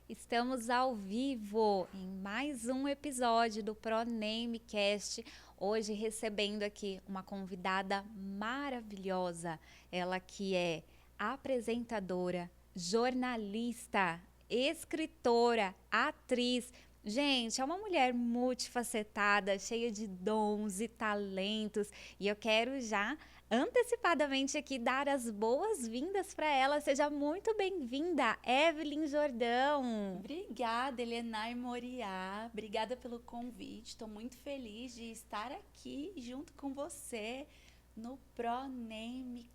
Estamos ao vivo em mais um episódio do ProNameCast. Hoje recebendo aqui uma convidada maravilhosa. Ela que é apresentadora, jornalista, escritora, atriz. Gente, é uma mulher multifacetada, cheia de dons e talentos. E eu quero já antecipadamente aqui dar as boas-vindas para ela. Seja muito bem-vinda, Evelyn Jordão. Obrigada, Helenay Moriá. Obrigada pelo convite. Estou muito feliz de estar aqui junto com você no ProNameCast.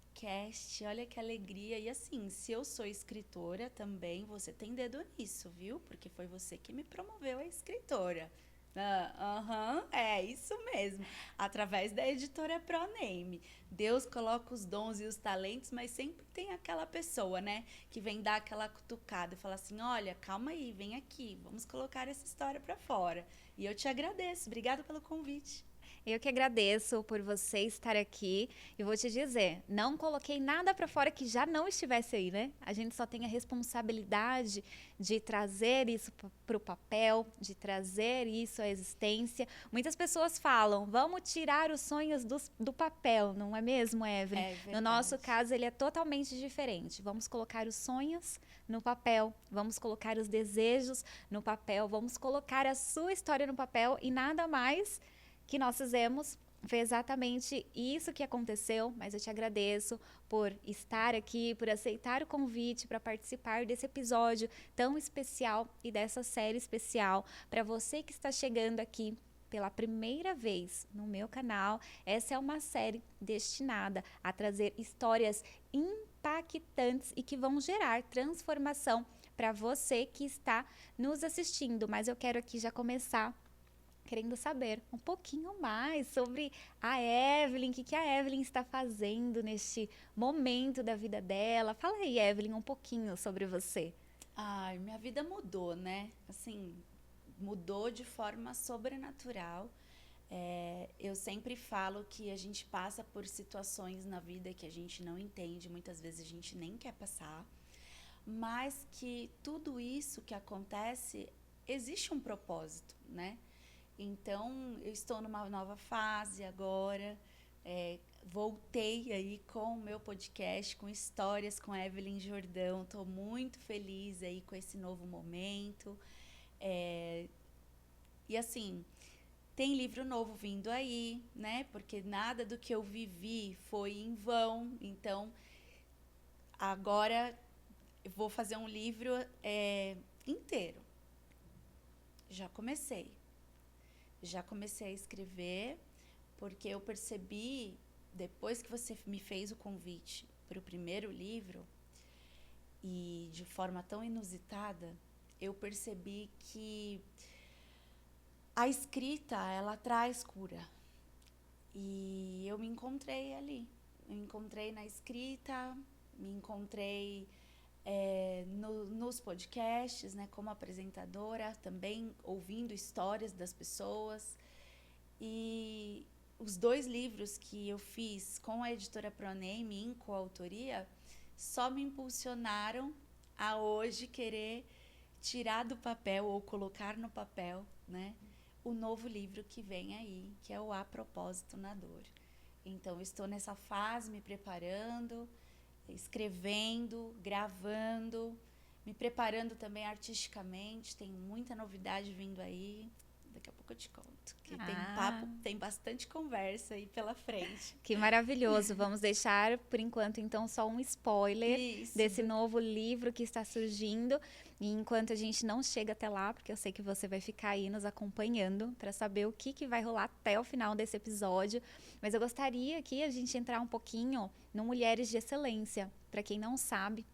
Olha que alegria. E assim, se eu sou escritora também, você tem dedo nisso, viu? Porque foi você que me promoveu a escritora. É isso mesmo. Através da editora ProName. Deus coloca os dons e os talentos, mas sempre tem aquela pessoa, né? Que vem dar aquela cutucada e fala assim: olha, calma aí, vem aqui, vamos colocar essa história para fora. E eu te agradeço. Obrigada pelo convite. Eu que agradeço por você estar aqui e vou te dizer, não coloquei nada para fora que já não estivesse aí, né? A gente só tem a responsabilidade de trazer isso para o papel, de trazer isso à existência. Muitas pessoas falam, vamos tirar os sonhos do papel, não é mesmo, Evelyn? É verdade. No nosso caso, ele é totalmente diferente. Vamos colocar os sonhos no papel, vamos colocar os desejos no papel, vamos colocar a sua história no papel e nada mais que nós fizemos foi exatamente isso que aconteceu, mas eu te agradeço por estar aqui, por aceitar o convite para participar desse episódio tão especial e dessa série especial. Para você que está chegando aqui pela primeira vez no meu canal, essa é uma série destinada a trazer histórias impactantes e que vão gerar transformação para você que está nos assistindo. Mas eu quero aqui já começar querendo saber um pouquinho mais sobre a Evelyn, o que a Evelyn está fazendo neste momento da vida dela. Fala aí, Evelyn, um pouquinho sobre você. Ai, minha vida mudou, né? Assim, mudou de forma sobrenatural. Eu sempre falo que a gente passa por situações na vida que a gente não entende, muitas vezes a gente nem quer passar, mas que tudo isso que acontece, existe um propósito, né? Então, eu estou numa nova fase agora, voltei aí com o meu podcast, com histórias com a Evelyn Jordão, estou muito feliz aí com esse novo momento, e assim, tem livro novo vindo aí, né? Porque nada do que eu vivi foi em vão, então agora eu vou fazer um livro inteiro. Já comecei a escrever, porque eu percebi, depois que você me fez o convite para o primeiro livro, e de forma tão inusitada, eu percebi que a escrita, ela traz cura. E eu me encontrei ali. Eu me encontrei na escrita, me encontrei nos podcasts, né, como apresentadora, também ouvindo histórias das pessoas. E os 2 livros que eu fiz com a editora ProName em coautoria só me impulsionaram a hoje querer tirar do papel ou colocar no papel, né, o novo livro que vem aí, que é o A Propósito na Dor. Então, estou nessa fase, me preparando, escrevendo, gravando, me preparando também artisticamente, tem muita novidade vindo aí. Daqui a pouco eu te conto, que tem papo, tem bastante conversa aí pela frente. Que maravilhoso. Vamos deixar, por enquanto, então, só um spoiler desse novo livro que está surgindo. E enquanto a gente não chega até lá, porque eu sei que você vai ficar aí nos acompanhando para saber o que vai rolar até o final desse episódio. Mas eu gostaria que a gente entrar um pouquinho no Mulheres de Excelência. Para quem não sabe,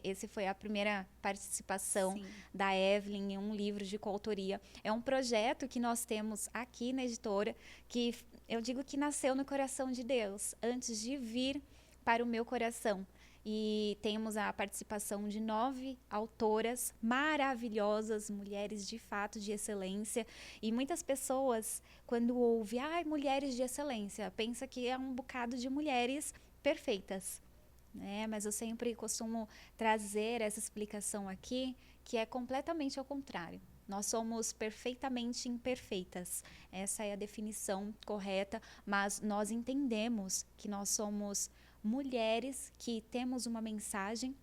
esse foi a primeira participação da Evelyn em um livro de coautoria. É um projeto que nós temos aqui na editora, que eu digo que nasceu no coração de Deus, antes de vir para o meu coração. E temos a participação de 9 autoras maravilhosas, mulheres de fato de excelência. E muitas pessoas, quando ouvem, mulheres de excelência, pensa que é um bocado de mulheres perfeitas. Mas eu sempre costumo trazer essa explicação aqui, que é completamente ao contrário. Nós somos perfeitamente imperfeitas. Essa é a definição correta, mas nós entendemos que nós somos mulheres que temos uma mensagem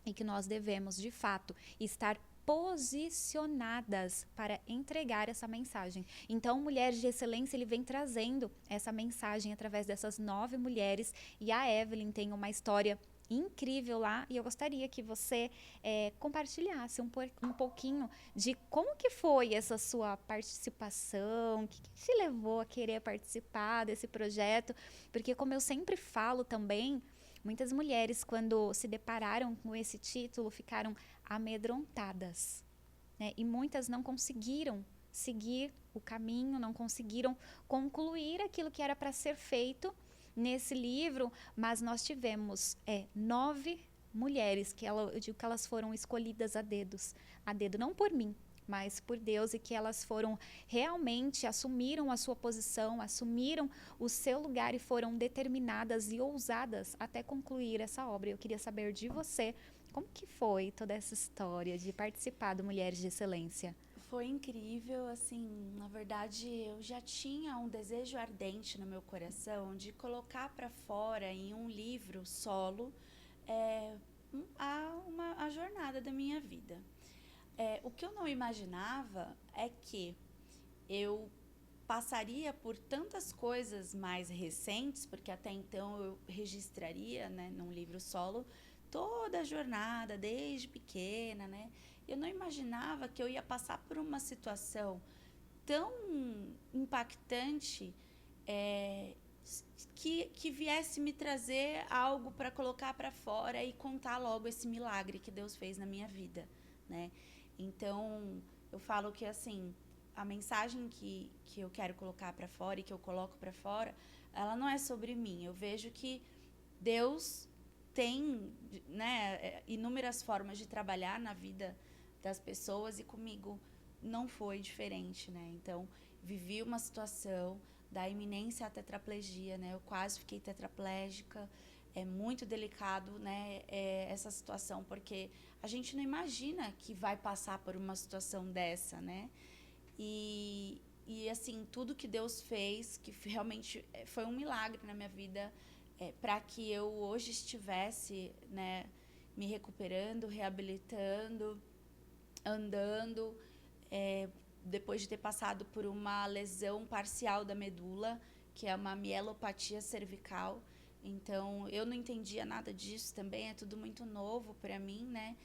e que nós devemos, de fato, estar posicionadas para entregar essa mensagem. Então, Mulheres de Excelência, ele vem trazendo essa mensagem através dessas 9 mulheres, e a Evelyn tem uma história incrível lá, e eu gostaria que você compartilhasse um pouquinho de como que foi essa sua participação, o que te levou a querer participar desse projeto, porque como eu sempre falo também, muitas mulheres, quando se depararam com esse título, ficaram amedrontadas, né? E muitas não conseguiram seguir o caminho, não conseguiram concluir aquilo que era para ser feito nesse livro, mas nós tivemos 9 mulheres que eu digo que elas foram escolhidas a dedo, não por mim, mas por Deus, e que elas foram realmente, assumiram a sua posição, assumiram o seu lugar e foram determinadas e ousadas até concluir essa obra. Eu queria saber de você, como que foi toda essa história de participar do Mulheres de Excelência? Foi incrível, assim, na verdade eu já tinha um desejo ardente no meu coração de colocar para fora em um livro solo a jornada da minha vida. O que eu não imaginava é que eu passaria por tantas coisas mais recentes, porque até então eu registraria, né, num livro solo, toda a jornada, desde pequena, né? Eu não imaginava que eu ia passar por uma situação tão impactante, que viesse me trazer algo para colocar para fora e contar logo esse milagre que Deus fez na minha vida, né? Então, eu falo que, assim, a mensagem que eu quero colocar para fora e que eu coloco para fora, ela não é sobre mim. Eu vejo que Deus tem, né, inúmeras formas de trabalhar na vida das pessoas, e comigo não foi diferente, né? Então, vivi uma situação da iminência à tetraplegia, né? Eu quase fiquei tetraplégica. É muito delicado, né, essa situação, porque a gente não imagina que vai passar por uma situação dessa, né? E assim, tudo que Deus fez, que realmente foi um milagre na minha vida, para que eu hoje estivesse, né, me recuperando, reabilitando, andando, depois de ter passado por uma lesão parcial da medula, que é uma mielopatia cervical. Então, eu não entendia nada disso também, é tudo muito novo para mim, né?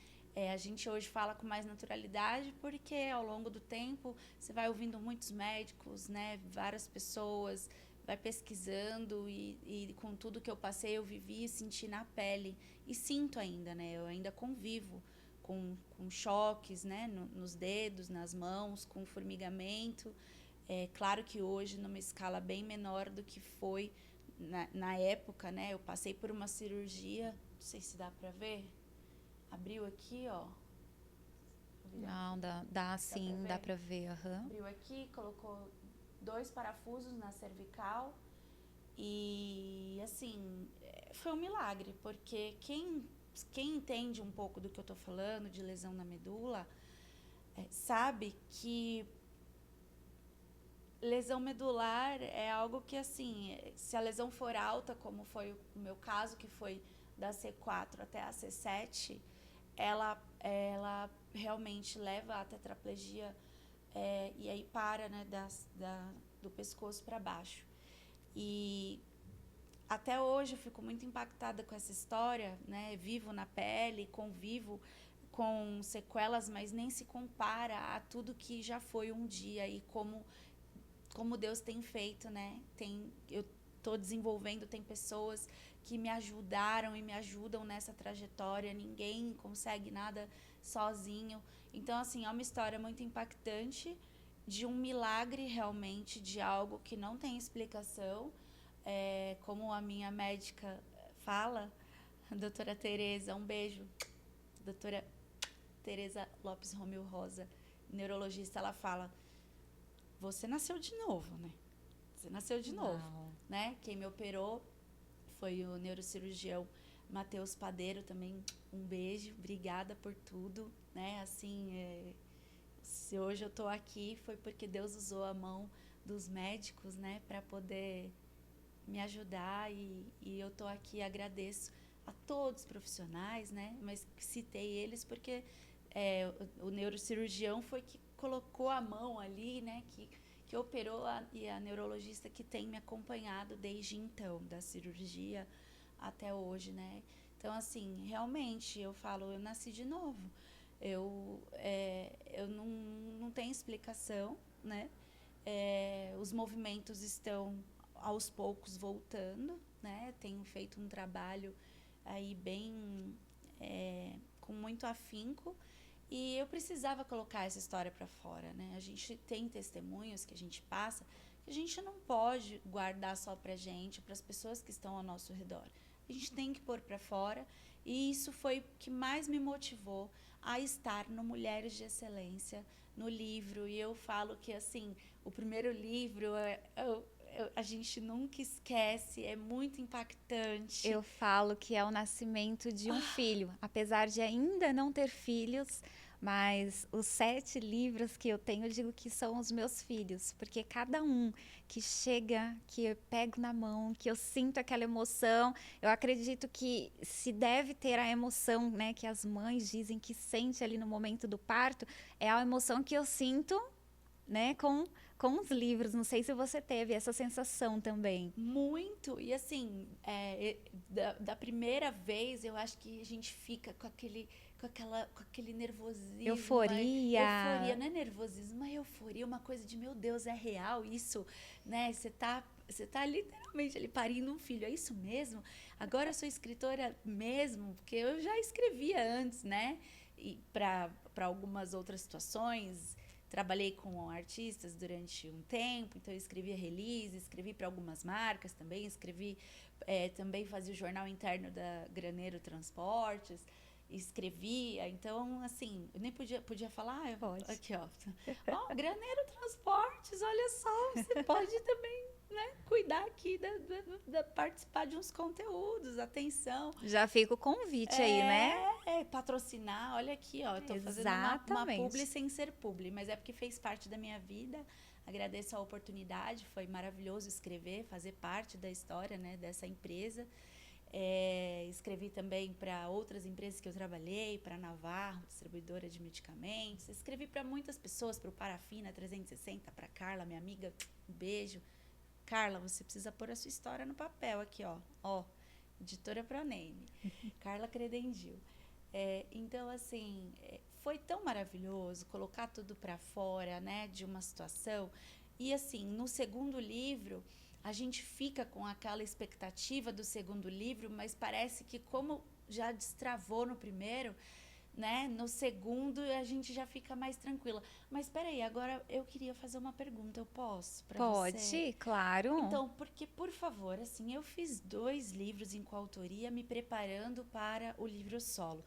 A gente hoje fala com mais naturalidade, porque ao longo do tempo você vai ouvindo muitos médicos, né? Várias pessoas, vai pesquisando, e com tudo que eu passei, eu vivi e senti na pele. E sinto ainda, né? Eu ainda convivo com choques, né? Nos dedos, nas mãos, com formigamento. Claro que hoje, numa escala bem menor do que foi na época, né? Eu passei por uma cirurgia, não sei se dá para ver. Abriu aqui, ó. Não, dá sim, dá pra ver. Uhum. Abriu aqui, colocou 2 parafusos na cervical. E, assim, foi um milagre, porque quem entende um pouco do que eu tô falando, de lesão na medula, sabe que lesão medular é algo que, assim, se a lesão for alta, como foi o meu caso, que foi da C4 até a C7, ela realmente leva à tetraplegia, e aí para, né, do pescoço para baixo. E até hoje eu fico muito impactada com essa história, né? Vivo na pele, convivo com sequelas, mas nem se compara a tudo que já foi um dia, e como Deus tem feito, né? Eu estou desenvolvendo, tem pessoas que me ajudaram e me ajudam nessa trajetória. Ninguém consegue nada sozinho. Então, assim, é uma história muito impactante de um milagre realmente, de algo que não tem explicação. Como a minha médica fala, a doutora Tereza, um beijo, doutora Tereza Lopes Romeu Rosa, neurologista, ela fala: você nasceu de novo, né? Você nasceu de novo, né? Quem me operou foi o neurocirurgião Matheus Padeiro, também um beijo, obrigada por tudo. né? Assim, se hoje eu tô aqui foi porque Deus usou a mão dos médicos, né, para poder me ajudar e eu tô aqui, agradeço a todos os profissionais, né, mas citei eles porque o neurocirurgião foi que colocou a mão ali, né, que operou e a neurologista que tem me acompanhado desde então, da cirurgia até hoje, né. Então, assim, realmente, eu falo, eu nasci de novo. Eu não tenho explicação, né? Os movimentos estão aos poucos voltando, né? Tenho feito um trabalho aí bem com muito afinco e eu precisava colocar essa história para fora, né? A gente tem testemunhos que a gente passa que a gente não pode guardar só pra gente, para as pessoas que estão ao nosso redor. A gente tem que pôr para fora e isso foi o que mais me motivou a estar no Mulheres de Excelência, no livro. E eu falo que, assim, o primeiro livro, a gente nunca esquece, é muito impactante. Eu falo que é o nascimento de um filho, apesar de ainda não ter filhos, mas os 7 livros que eu tenho, eu digo que são os meus filhos, porque cada um que chega, que eu pego na mão, que eu sinto aquela emoção, eu acredito que se deve ter a emoção, né, que as mães dizem que sente ali no momento do parto, é a emoção que eu sinto, né, com os livros. Não sei se você teve essa sensação também. Muito. E assim, da primeira vez, eu acho que a gente fica com aquele nervosismo. Euforia. Euforia, não é nervosismo, é euforia, uma coisa de, meu Deus, é real isso, né? Você tá literalmente ali parindo um filho, é isso mesmo? Agora eu sou escritora mesmo, porque eu já escrevia antes, né? E para algumas outras situações. Trabalhei com artistas durante um tempo, então eu escrevia release, escrevi para algumas marcas também, também fazia o jornal interno da Graneiro Transportes, escrevia, então, assim, eu nem podia falar, Pode. aqui, ó, Graneiro Transportes, olha só, você pode também, né, cuidar aqui, participar de uns conteúdos, atenção. Já fica o convite aí, né? Patrocinar, olha aqui, ó, eu tô fazendo uma publi sem ser publi, mas é porque fez parte da minha vida. Agradeço a oportunidade, foi maravilhoso escrever, fazer parte da história, né, dessa empresa. Escrevi também para outras empresas que eu trabalhei, para a Navarro, distribuidora de medicamentos. Escrevi para muitas pessoas, para o Parafina 360, para Carla, minha amiga, um beijo. Carla, você precisa pôr a sua história no papel aqui, ó, Editora Proname, Carla Credendil. Então, assim, foi tão maravilhoso colocar tudo para fora, né, de uma situação. E, assim, no segundo livro, a gente fica com aquela expectativa do segundo livro, mas parece que como já destravou no primeiro, né, no segundo a gente já fica mais tranquila. Mas espera aí, agora eu queria fazer uma pergunta, eu posso para você? Pode, claro. Então, porque, por favor, assim, eu fiz 2 livros em coautoria me preparando para o livro solo.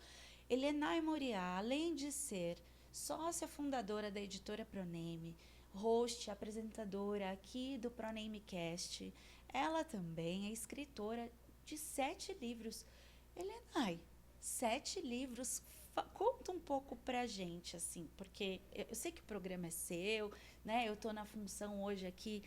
Helenay Moriá, além de ser sócia fundadora da editora Proname, host, apresentadora aqui do Pronamecast, ela também é escritora de 7 livros. Helenay, 7 livros, conta um pouco pra gente, assim, porque eu sei que o programa é seu, né? Eu tô na função hoje aqui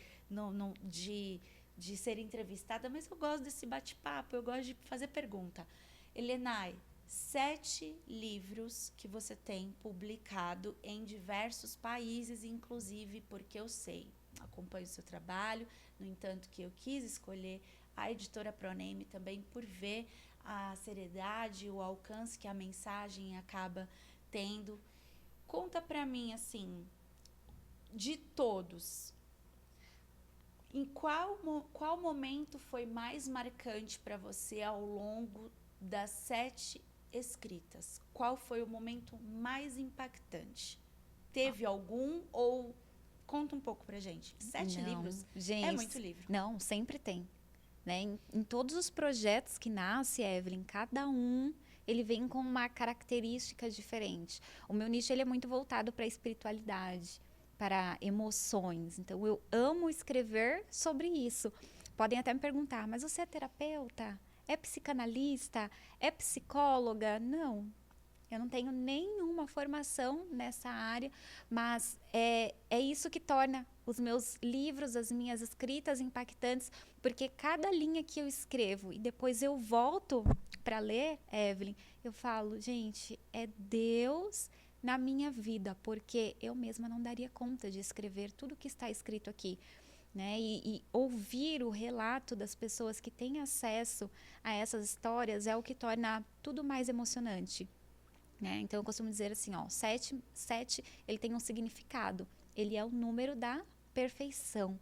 de ser entrevistada, mas eu gosto desse bate-papo, eu gosto de fazer pergunta. Helenay, 7 livros que você tem publicado em diversos países, inclusive porque eu sei, acompanho o seu trabalho, no entanto que eu quis escolher a editora Proname também por ver a seriedade, o alcance que a mensagem acaba tendo. Conta pra mim, assim, de todos, em qual momento foi mais marcante para você ao longo das 7 escritas? Qual foi o momento mais impactante? Teve algum ou... Conta um pouco pra gente. 7 livros gente, é muito livro. Não, sempre tem. Né? Em todos os projetos que nasce, Evelyn, cada um ele vem com uma característica diferente. O meu nicho ele é muito voltado para a espiritualidade, para emoções. Então, eu amo escrever sobre isso. Podem até me perguntar, mas você é terapeuta? É psicanalista? É psicóloga? Não. Eu não tenho nenhuma formação nessa área, mas é isso que torna os meus livros, as minhas escritas impactantes, porque cada linha que eu escrevo e depois eu volto para ler, Evelyn, eu falo, gente, é Deus na minha vida, porque eu mesma não daria conta de escrever tudo que está escrito aqui. Né? E ouvir o relato das pessoas que têm acesso a essas histórias é o que torna tudo mais emocionante. Né? Então, eu costumo dizer assim, ó, sete, ele tem um significado. Ele é o número da perfeição.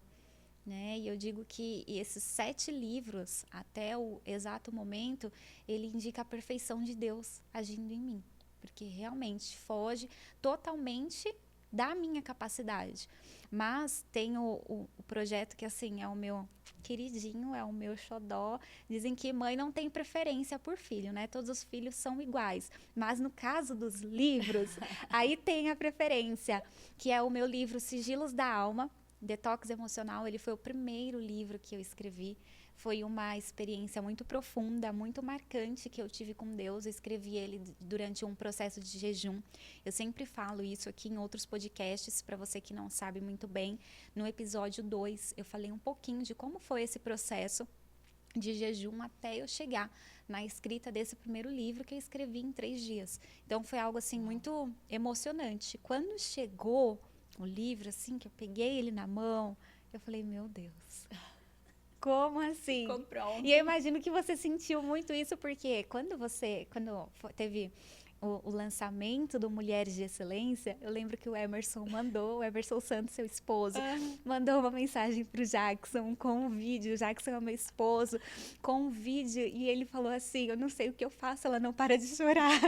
Né? E eu digo que esses 7 livros, até o exato momento, ele indica a perfeição de Deus agindo em mim. Porque realmente foge totalmente da minha capacidade. Mas tem o projeto que, assim, é o meu queridinho, é o meu xodó. Dizem que mãe não tem preferência por filho, né? Todos os filhos são iguais. Mas no caso dos livros, aí tem a preferência, que é o meu livro Sigilos da Alma, Detox Emocional. Ele foi o primeiro livro que eu escrevi. Foi uma experiência muito profunda, muito marcante que eu tive com Deus. Eu escrevi ele durante um processo de jejum. Eu sempre falo isso aqui em outros podcasts, para você que não sabe muito bem. No episódio 2, eu falei um pouquinho de como foi esse processo de jejum até eu chegar na escrita desse primeiro livro que eu escrevi em 3 dias. Então, foi algo assim muito emocionante. Quando chegou o livro, assim, que eu peguei ele na mão, eu falei, meu Deus... Como assim? Ficou pronto. E eu imagino que você sentiu muito isso, porque quando teve o lançamento do Mulheres de Excelência, eu lembro que o Emerson Santos, seu esposo, mandou uma mensagem pro Jackson com um vídeo. O Jackson é meu esposo, com um vídeo, e ele falou assim, eu não sei o que eu faço, ela não para de chorar.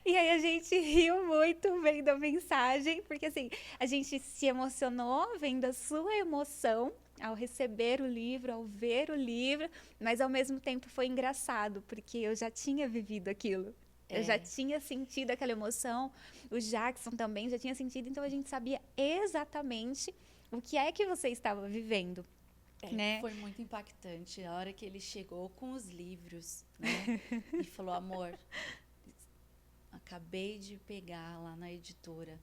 E aí a gente riu muito vendo a mensagem, porque assim, a gente se emocionou vendo a sua emoção ao receber o livro, ao ver o livro, mas ao mesmo tempo foi engraçado, porque eu já tinha vivido aquilo. Eu já tinha sentido aquela emoção, o Jackson também já tinha sentido, então a gente sabia exatamente o que é que você estava vivendo. Né? Foi muito impactante a hora que ele chegou com os livros, né? E falou, amor, acabei de pegar lá na editora,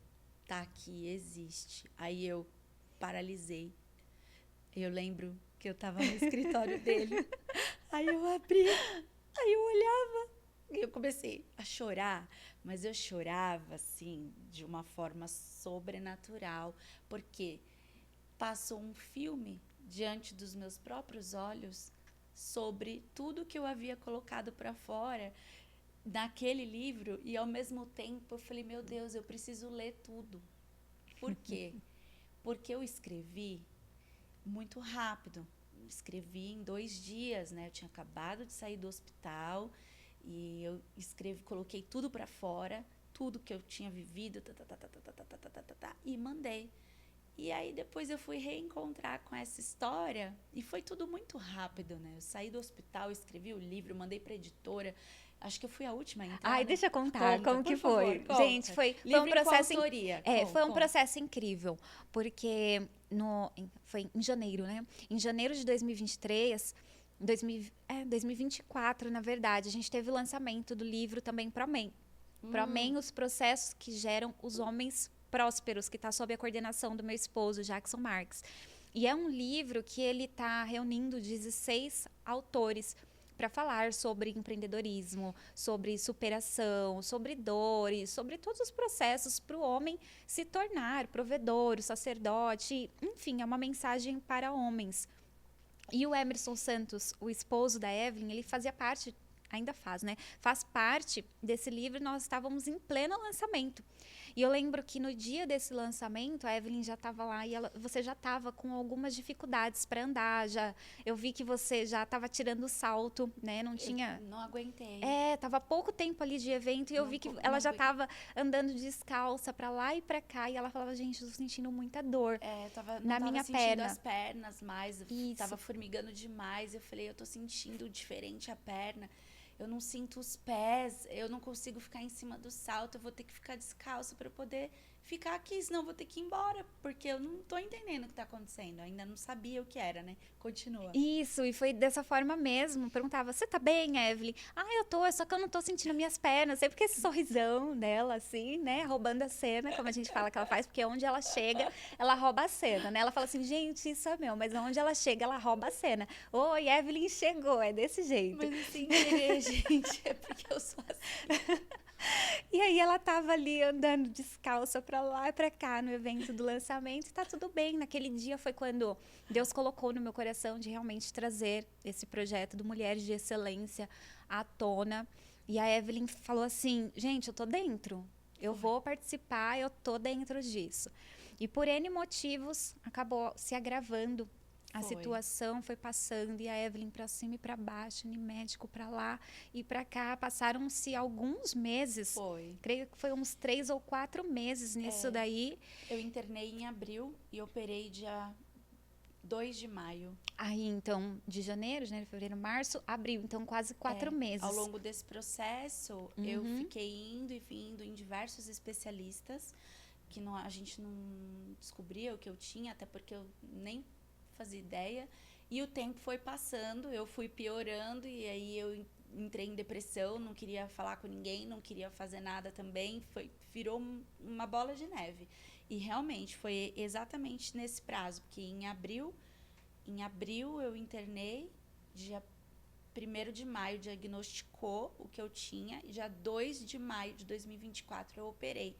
tá aqui, existe. Aí eu paralisei. Eu lembro que eu tava no escritório dele. Aí eu abri, aí eu olhava e eu comecei a chorar. Mas eu chorava, assim, de uma forma sobrenatural. Porque passou um filme diante dos meus próprios olhos sobre tudo que eu havia colocado para fora naquele livro. E, ao mesmo tempo, eu falei, meu Deus, eu preciso ler tudo. Por quê? Porque eu escrevi muito rápido. Escrevi em 2 dias, né? Eu tinha acabado de sair do hospital e eu coloquei tudo para fora, tudo que eu tinha vivido, e mandei. E aí depois eu fui reencontrar com essa história e foi tudo muito rápido, né? Eu saí do hospital, escrevi o livro, mandei para editora. Acho que eu fui a última a entrar. Ai, deixa eu contar como que foi. Favor, gente, foi um processo foi um processo incrível, porque foi em janeiro, né? Em janeiro de 2023, 2024, na verdade, a gente teve o lançamento do livro também ProMen. ProMen, os processos que geram os homens prósperos, que está sob a coordenação do meu esposo, Jackson Marques. E é um livro que ele está reunindo 16 autores para falar sobre empreendedorismo, sobre superação, sobre dores, sobre todos os processos para o homem se tornar provedor, sacerdote, enfim, é uma mensagem para homens. E o Emerson Santos, o esposo da Evelyn, ele fazia parte, ainda faz, né? Faz parte desse livro, nós estávamos em pleno lançamento. E eu lembro que no dia desse lançamento, a Evelyn já estava lá e você já estava com algumas dificuldades para andar. Eu vi que você já estava tirando o salto, né? Não aguentei. Tava pouco tempo ali de evento e eu vi que ela já estava andando descalça para lá e para cá. E ela falava, gente, eu tô sentindo muita dor na minha perna. As pernas mais, tava formigando demais. Eu falei, eu tô sentindo diferente a perna. Eu não sinto os pés, eu não consigo ficar em cima do salto, eu vou ter que ficar descalço para poder ficar aqui, senão eu vou ter que ir embora, porque eu não tô entendendo o que tá acontecendo. Eu ainda não sabia o que era, né? Continua. Isso, e foi dessa forma mesmo. Perguntava, você tá bem, Evelyn? Ah, eu tô, só que eu não tô sentindo minhas pernas. Sempre que esse sorrisão dela, assim, né? Roubando a cena, como a gente fala que ela faz, porque onde ela chega, ela rouba a cena, né? Ela fala assim, gente, isso é meu, mas onde ela chega, ela rouba a cena. Oi, Evelyn chegou, é desse jeito. Mas sem querer, gente, é porque eu sou assim. E aí ela tava ali andando descalça pra lá e pra cá no evento do lançamento e tá tudo bem. Naquele dia foi quando Deus colocou no meu coração de realmente trazer esse projeto do Mulheres de Excelência à tona. E a Evelyn falou assim, gente, eu tô dentro. Eu vou participar, eu tô dentro disso. E por N motivos acabou se agravando. A Foi. situação foi passando e a Evelyn para cima e para baixo, e médico para lá e para cá. Passaram-se alguns meses. Foi. Creio que foi uns 3 ou 4 meses nisso daí. Eu internei em abril e operei dia 2 de maio. Aí, então, de janeiro, fevereiro, março, abril. Então, quase 4 meses. Ao longo desse processo, eu fiquei indo e vindo em diversos especialistas, que a gente não descobria o que eu tinha, até porque eu nem fazia ideia. E o tempo foi passando, eu fui piorando, e aí eu entrei em depressão, não queria falar com ninguém, não queria fazer nada também. Virou uma bola de neve. E realmente foi exatamente nesse prazo, porque em abril eu internei, dia 1º de maio diagnosticou o que eu tinha, e dia 2 de maio de 2024 eu operei.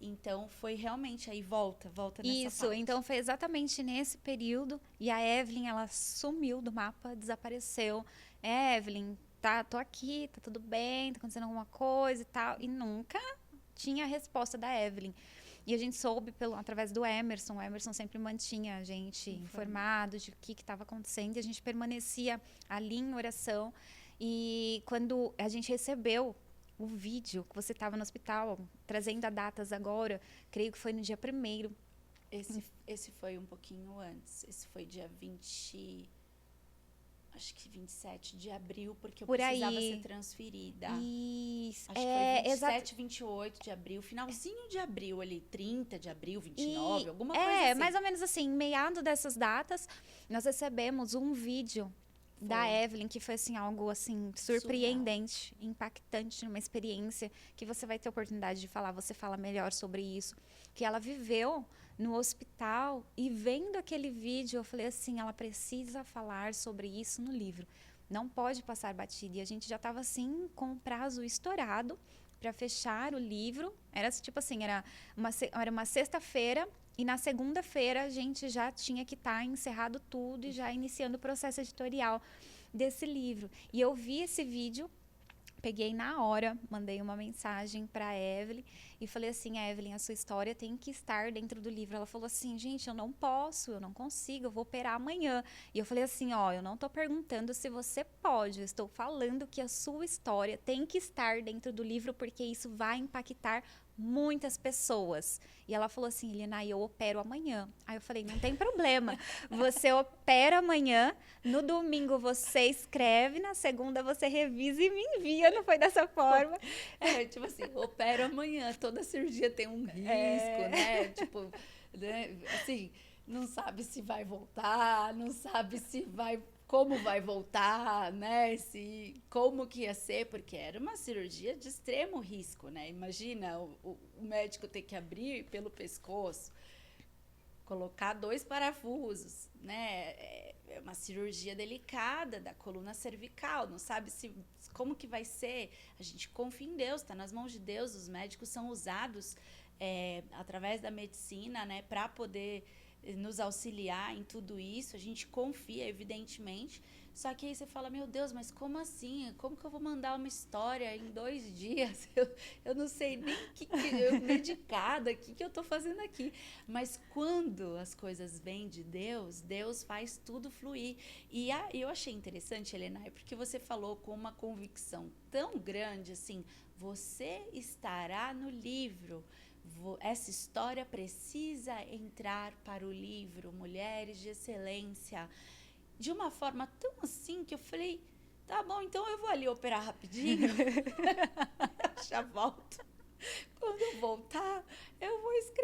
Então, foi realmente aí, volta nessa Isso, parte. então foi exatamente nesse período. E a Evelyn, ela sumiu do mapa, desapareceu. Evelyn, tô aqui, tá tudo bem, tá acontecendo alguma coisa e tal. E nunca tinha a resposta da Evelyn. E a gente soube através do Emerson. O Emerson sempre mantinha a gente informado de o que estava acontecendo. E a gente permanecia ali em oração. E quando a gente recebeu o vídeo que você estava no hospital, trazendo as datas agora, creio que foi no dia 1º. Esse foi um pouquinho antes. Esse foi dia 20... Acho que 27 de abril, porque eu precisava ser transferida. Isso. Acho que foi 27, 28 de abril, finalzinho de abril ali, 30 de abril, 29, alguma coisa assim. Mais ou menos assim, meado dessas datas, nós recebemos um vídeo da Evelyn, que foi assim, algo assim, surpreendente, impactante, uma experiência que você vai ter oportunidade de falar, você fala melhor sobre isso, que ela viveu no hospital, e vendo aquele vídeo, eu falei assim, ela precisa falar sobre isso no livro. Não pode passar batida. E a gente já estava assim, com o prazo estourado para fechar o livro. Era tipo assim, era uma sexta-feira, e na segunda-feira a gente já tinha que estar encerrado tudo e já iniciando o processo editorial desse livro. E eu vi esse vídeo, peguei na hora, mandei uma mensagem para a Evelyn e falei assim, Evelyn, a sua história tem que estar dentro do livro. Ela falou assim, gente, eu não posso, eu não consigo, eu vou operar amanhã. E eu falei assim, eu não estou perguntando se você pode, eu estou falando que a sua história tem que estar dentro do livro, porque isso vai impactar muitas pessoas. E ela falou assim, Helena, eu opero amanhã. Aí eu falei, não tem problema, você opera amanhã, no domingo você escreve, na segunda você revisa e me envia. Não foi dessa forma? Tipo assim, opero amanhã, toda cirurgia tem um risco, né? Tipo, né? Assim, não sabe se vai voltar, não sabe como vai voltar, né? Como que ia ser, porque era uma cirurgia de extremo risco, né? Imagina o médico ter que abrir pelo pescoço, colocar 2 parafusos, né? É uma cirurgia delicada da coluna cervical, não sabe como que vai ser. A gente confia em Deus, está nas mãos de Deus. Os médicos são usados através da medicina, né, para poder nos auxiliar em tudo isso. A gente confia, evidentemente. Só que aí você fala, meu Deus, mas como assim? Como que eu vou mandar uma história em 2 dias? Eu não sei nem eu medicada, o que eu tô fazendo aqui? Mas quando as coisas vêm de Deus, Deus faz tudo fluir. E eu achei interessante, Helena, porque você falou com uma convicção tão grande, assim, você estará no livro. Essa história precisa entrar para o livro Mulheres de Excelência, de uma forma tão assim que eu falei, tá bom, então eu vou ali operar rapidinho, já volto. Quando eu voltar, eu vou escrever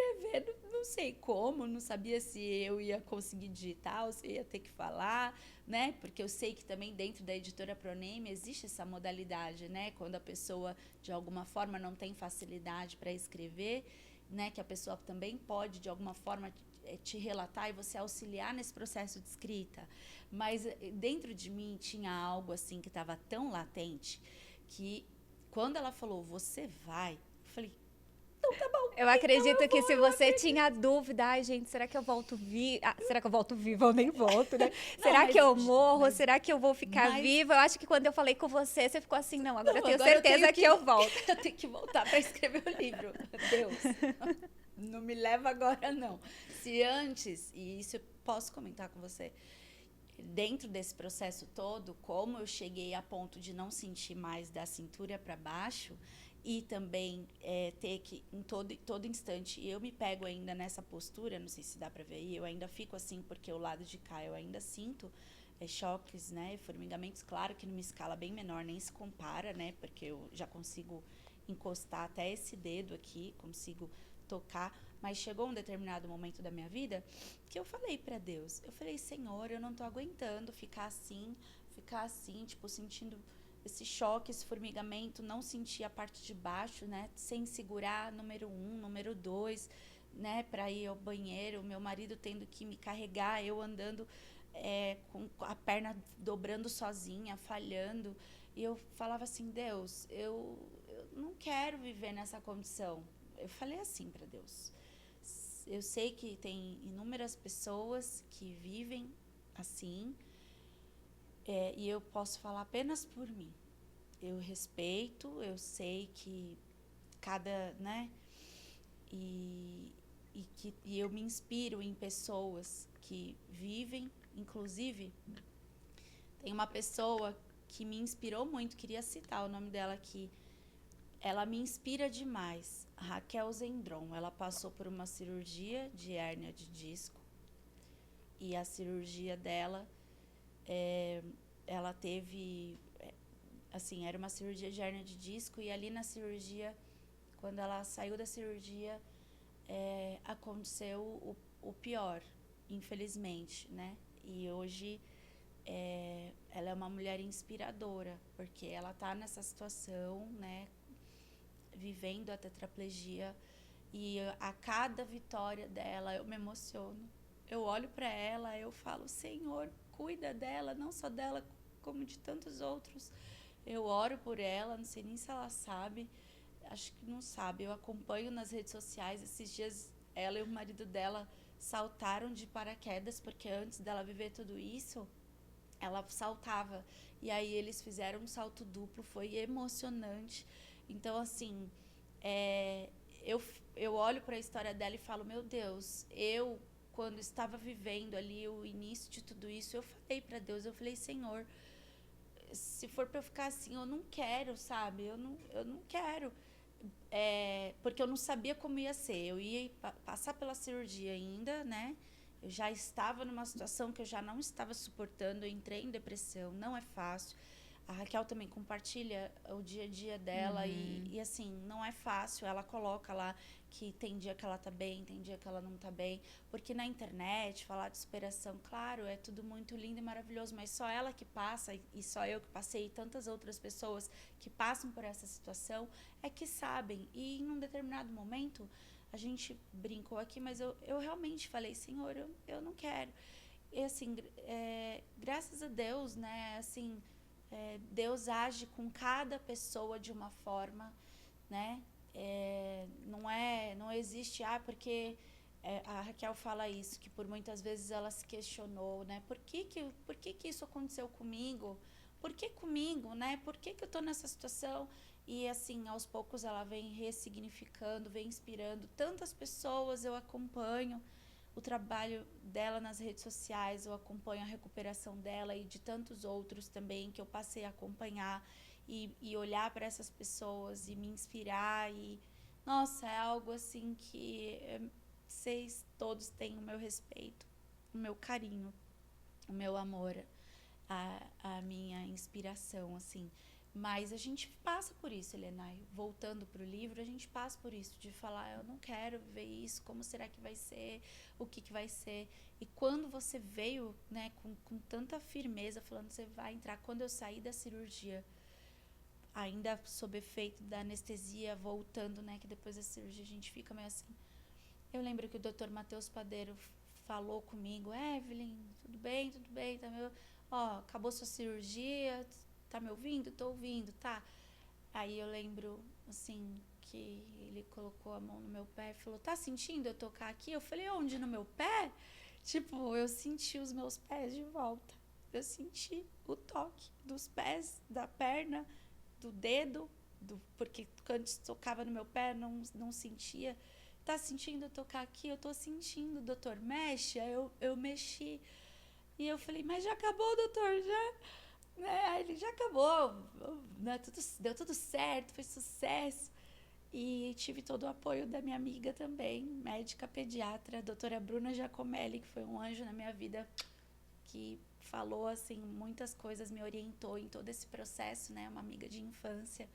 sei como, não sabia se eu ia conseguir digitar ou se eu ia ter que falar, né? Porque eu sei que também dentro da editora Proname existe essa modalidade, né? Quando a pessoa, de alguma forma, não tem facilidade para escrever, né? Que a pessoa também pode, de alguma forma, te relatar e você auxiliar nesse processo de escrita. Mas dentro de mim tinha algo assim que estava tão latente que quando ela falou, você vai, eu falei, então tá bom. Eu acredito que se você tinha dúvida, ai, gente, será que eu volto viva? Ah, será que eu volto viva ou nem volto, né? Não, Será que eu morro? mas, Será que eu vou ficar mas viva? Eu acho que quando eu falei com você, você ficou assim, não, agora eu não, tenho agora certeza que eu volto. eu tenho que voltar para escrever o livro. Deus, não me leva agora, não. Se antes, e isso eu posso comentar com você, dentro desse processo todo, como eu cheguei a ponto de não sentir mais da cintura para baixo e também ter que, em todo instante, eu me pego ainda nessa postura, não sei se dá para ver aí, eu ainda fico assim, porque o lado de cá eu ainda sinto choques, né, formigamentos, claro que numa escala bem menor, nem se compara, né, porque eu já consigo encostar até esse dedo aqui, consigo tocar, mas chegou um determinado momento da minha vida que eu falei para Deus, eu falei, Senhor, eu não tô aguentando ficar assim, tipo, sentindo esse choque, esse formigamento, não sentir a parte de baixo, né, sem segurar, número 1, número 2, né, para ir ao banheiro, meu marido tendo que me carregar, eu andando com a perna dobrando sozinha, falhando, e eu falava assim, Deus, eu não quero viver nessa condição. Eu falei assim para Deus, eu sei que tem inúmeras pessoas que vivem assim, e eu posso falar apenas por mim. Eu respeito, eu sei que cada, né, e, e eu me inspiro em pessoas que vivem, inclusive, tem uma pessoa que me inspirou muito, queria citar o nome dela aqui, ela me inspira demais, Raquel Zendron. Ela passou por uma cirurgia de hérnia de disco e a cirurgia dela, ela teve, assim, era uma cirurgia de hérnia de disco e ali na cirurgia, quando ela saiu da cirurgia, aconteceu o pior, infelizmente, né? E hoje ela é uma mulher inspiradora, porque ela tá nessa situação, né? Vivendo a tetraplegia e a cada vitória dela eu me emociono. Eu olho para ela, eu falo, Senhor, cuida dela, não só dela, como de tantos outros. Eu oro por ela, não sei nem se ela sabe, acho que não sabe. Eu acompanho nas redes sociais, esses dias ela e o marido dela saltaram de paraquedas, porque antes dela viver tudo isso, ela saltava. E aí eles fizeram um salto duplo, foi emocionante. Então, assim, é, eu olho para a história dela e falo, meu Deus, quando estava vivendo ali o início de tudo isso, eu falei para Deus, eu falei, Senhor, se for para eu ficar assim, eu não quero, sabe? Eu não quero. Porque eu não sabia como ia ser. Eu ia passar pela cirurgia ainda, né? Eu já estava numa situação que eu já não estava suportando, eu entrei em depressão, não é fácil. A Raquel também compartilha o dia a dia dela e assim, não é fácil. Ela coloca lá que tem dia que ela tá bem, tem dia que ela não tá bem. Porque na internet, falar de superação, claro, é tudo muito lindo e maravilhoso, mas só ela que passa e só eu que passei e tantas outras pessoas que passam por essa situação é que sabem. E em um determinado momento, a gente brincou aqui, mas eu realmente falei, Senhor, eu não quero. E assim, graças a Deus, né, assim, Deus age com cada pessoa de uma forma, né? Não existe, porque a Raquel fala isso, que por muitas vezes ela se questionou, né? Por que isso aconteceu comigo? Por que comigo, né? Por que eu tô nessa situação? E assim, aos poucos ela vem ressignificando, vem inspirando tantas pessoas, eu acompanho o trabalho dela nas redes sociais, eu acompanho a recuperação dela e de tantos outros também que eu passei a acompanhar e olhar para essas pessoas e me inspirar e nossa, é algo assim que vocês todos têm o meu respeito, o meu carinho, o meu amor, a minha inspiração, assim. Mas a gente passa por isso, Helenay. Voltando para o livro, a gente passa por isso, de falar, eu não quero viver isso, como será que vai ser, o que, que vai ser. E quando você veio, né, com tanta firmeza, falando, você vai entrar. Quando eu saí da cirurgia, ainda sob efeito da anestesia, voltando, né, que depois da cirurgia a gente fica meio assim. Eu lembro que o Dr. Matheus Padeiro falou comigo, Evelyn, tudo bem, tá meu... Ó, acabou sua cirurgia, tá me ouvindo? Tô ouvindo, tá. Aí eu lembro, assim, que ele colocou a mão no meu pé e falou, tá sentindo eu tocar aqui? Eu falei, onde? No meu pé? Tipo, eu senti os meus pés de volta. Eu senti o toque dos pés, da perna, do dedo, porque quando tocava no meu pé, não sentia. Tá sentindo eu tocar aqui? Eu tô sentindo, doutor, mexe. Aí eu mexi. E eu falei, mas já acabou, doutor, já? Aí ele, já acabou, né? Deu tudo certo, foi sucesso. E tive todo o apoio da minha amiga também, médica pediatra, a doutora Bruna Giacomelli, que foi um anjo na minha vida, que falou, assim, muitas coisas, me orientou em todo esse processo, né? Uma amiga de infância,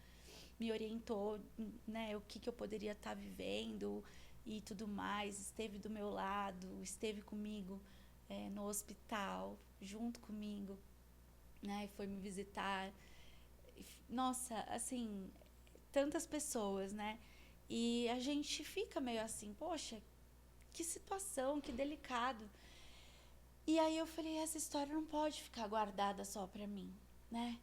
me orientou, né? O que eu poderia estar vivendo e tudo mais. Esteve do meu lado, esteve comigo no hospital, junto comigo, né? Foi me visitar. Nossa, assim, tantas pessoas, né? E a gente fica meio assim, poxa, que situação, que delicado. E aí eu falei, essa história não pode ficar guardada só pra mim, né?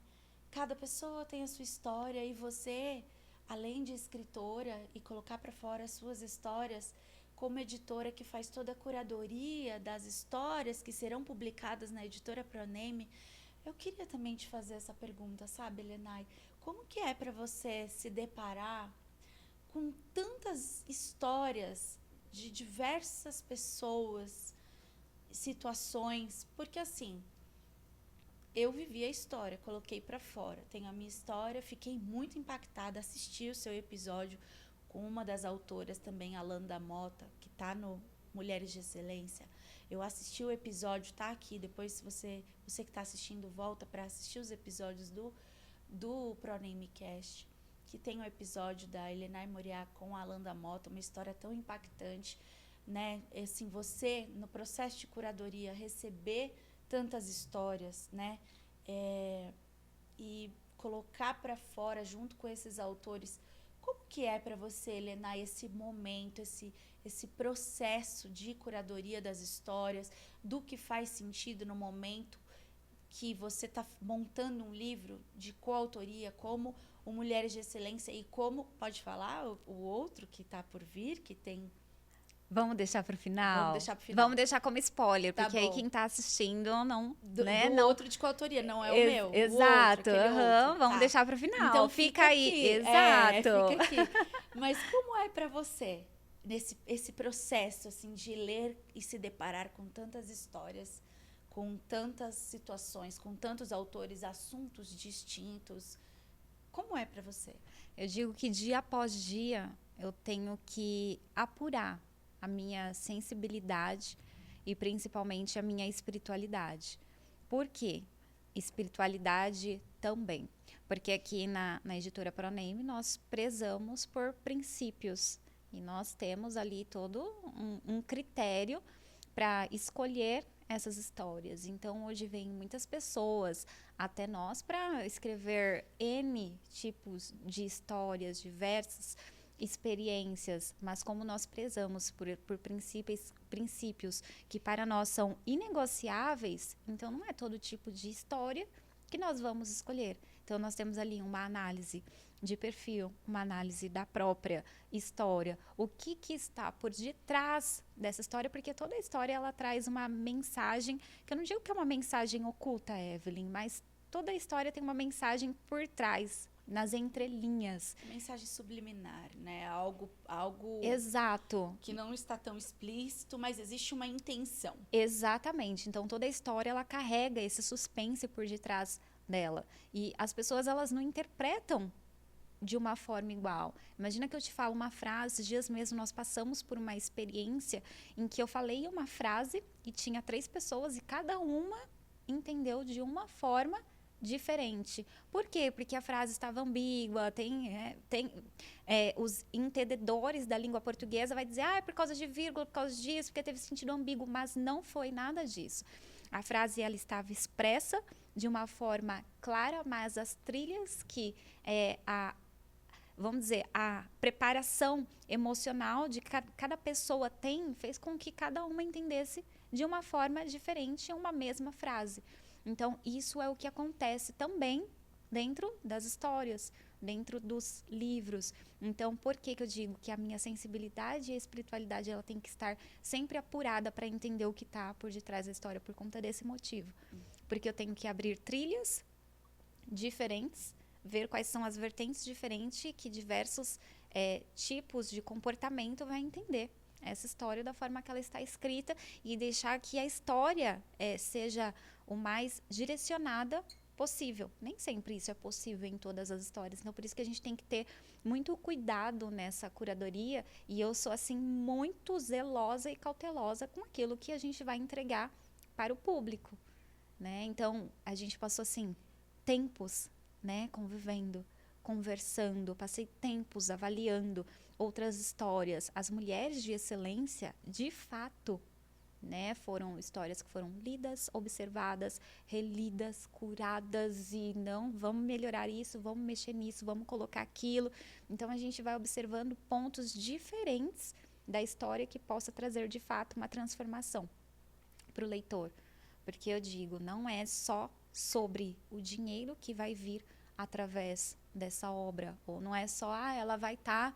Cada pessoa tem a sua história e você, além de escritora e colocar para fora as suas histórias, como editora que faz toda a curadoria das histórias que serão publicadas na editora Proname, eu queria também te fazer essa pergunta, sabe, Helenay? Como que é para você se deparar com tantas histórias de diversas pessoas, situações? Porque assim, eu vivi a história, coloquei pra fora. Tenho a minha história, fiquei muito impactada, assisti o seu episódio com uma das autoras também, a Landa Mota, que tá no Mulheres de Excelência. Eu assisti o episódio, tá aqui, depois se você que tá assistindo, volta para assistir os episódios do ProNameCast, que tem o episódio da Helenay Moriá com a Landa Mota, uma história tão impactante, né? Assim, você, no processo de curadoria, receber tantas histórias, né? E colocar para fora junto com esses autores. Como que é para você, Helena, esse momento, esse processo de curadoria das histórias, do que faz sentido no momento que você está montando um livro de coautoria, como o Mulheres de Excelência, e como, pode falar, o outro que está por vir, que tem... Vamos deixar para o final? Vamos deixar para o final. Vamos deixar como spoiler, Tá porque bom. aí quem está assistindo não... Do não... outro de coautoria, não é o meu. Exato. O outro, Vamos tá. deixar para o final. Então fica aí. Aqui. Exato. Fica aqui. Mas como é para você, esse processo assim, de ler e se deparar com tantas histórias, com tantas situações, com tantos autores, assuntos distintos? Como é para você? Eu digo que dia após dia eu tenho que apurar a minha sensibilidade e principalmente a minha espiritualidade. Por quê? Espiritualidade também. Porque aqui na editora Proname nós prezamos por princípios e nós temos ali todo um critério para escolher essas histórias. Então, hoje vem muitas pessoas até nós para escrever N tipos de histórias, diversas experiências, mas como nós prezamos por princípios que para nós são inegociáveis, então não é todo tipo de história que nós vamos escolher. Então, nós temos ali uma análise de perfil, uma análise da própria história, o que está por detrás dessa história, porque toda história ela traz uma mensagem, que eu não digo que é uma mensagem oculta, Evelyn, mas toda história tem uma mensagem por trás, nas entrelinhas. Mensagem subliminar, né? Algo Exato. Que não está tão explícito, mas existe uma intenção. Exatamente. Então, toda história ela carrega esse suspense por detrás dela. E as pessoas elas não interpretam de uma forma igual. Imagina que eu te falo uma frase, esses dias mesmo nós passamos por uma experiência em que eu falei uma frase e tinha 3 pessoas e cada uma entendeu de uma forma diferente. Por quê? Porque a frase estava ambígua, os entendedores da língua portuguesa vai dizer, é por causa de vírgula, por causa disso, porque teve sentido ambíguo, mas não foi nada disso. A frase, ela estava expressa de uma forma clara, mas as trilhas que vamos dizer, a preparação emocional de cada pessoa fez com que cada uma entendesse de uma forma diferente uma mesma frase. Então, isso é o que acontece também dentro das histórias, dentro dos livros. Então, por que eu digo que a minha sensibilidade e a espiritualidade ela tem que estar sempre apurada para entender o que está por detrás da história, por conta desse motivo. Porque eu tenho que abrir trilhas diferentes, ver quais são as vertentes diferentes que diversos tipos de comportamento vai entender essa história da forma que ela está escrita e deixar que a história seja o mais direcionada possível. Nem sempre isso é possível em todas as histórias, então por isso que a gente tem que ter muito cuidado nessa curadoria, e eu sou assim muito zelosa e cautelosa com aquilo que a gente vai entregar para o público, né? Então a gente passou assim tempos, né, convivendo, conversando, passei tempos avaliando outras histórias. As mulheres de excelência, de fato, né, foram histórias que foram lidas, observadas, relidas, curadas, e não, vamos melhorar isso, vamos mexer nisso, vamos colocar aquilo. Então a gente vai observando pontos diferentes da história que possa trazer de fato uma transformação para o leitor. Porque eu digo, não é só sobre o dinheiro que vai vir através dessa obra, ou não é só, ela vai estar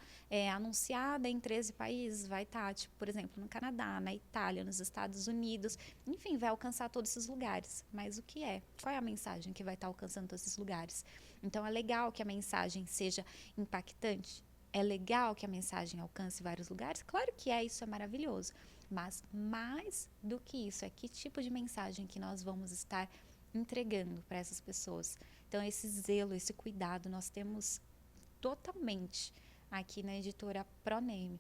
anunciada em 13 países, vai estar, tipo, por exemplo, no Canadá, na Itália, nos Estados Unidos, enfim, vai alcançar todos esses lugares. Mas o que é? Qual é a mensagem que vai estar alcançando todos esses lugares? Então, é legal que a mensagem seja impactante, é legal que a mensagem alcance vários lugares, claro que isso é maravilhoso, mas mais do que isso, é que tipo de mensagem que nós vamos estar entregando para essas pessoas. Então, esse zelo, esse cuidado, nós temos totalmente aqui na editora ProName.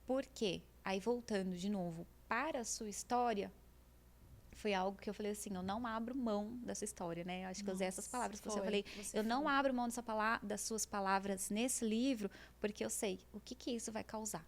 Por quê? Aí, voltando de novo para a sua história, foi algo que eu falei assim, eu não abro mão dessa história, né? Eu acho que eu usei essas palavras que eu falei. Eu não abro mão das suas palavras nesse livro, porque eu sei o que isso vai causar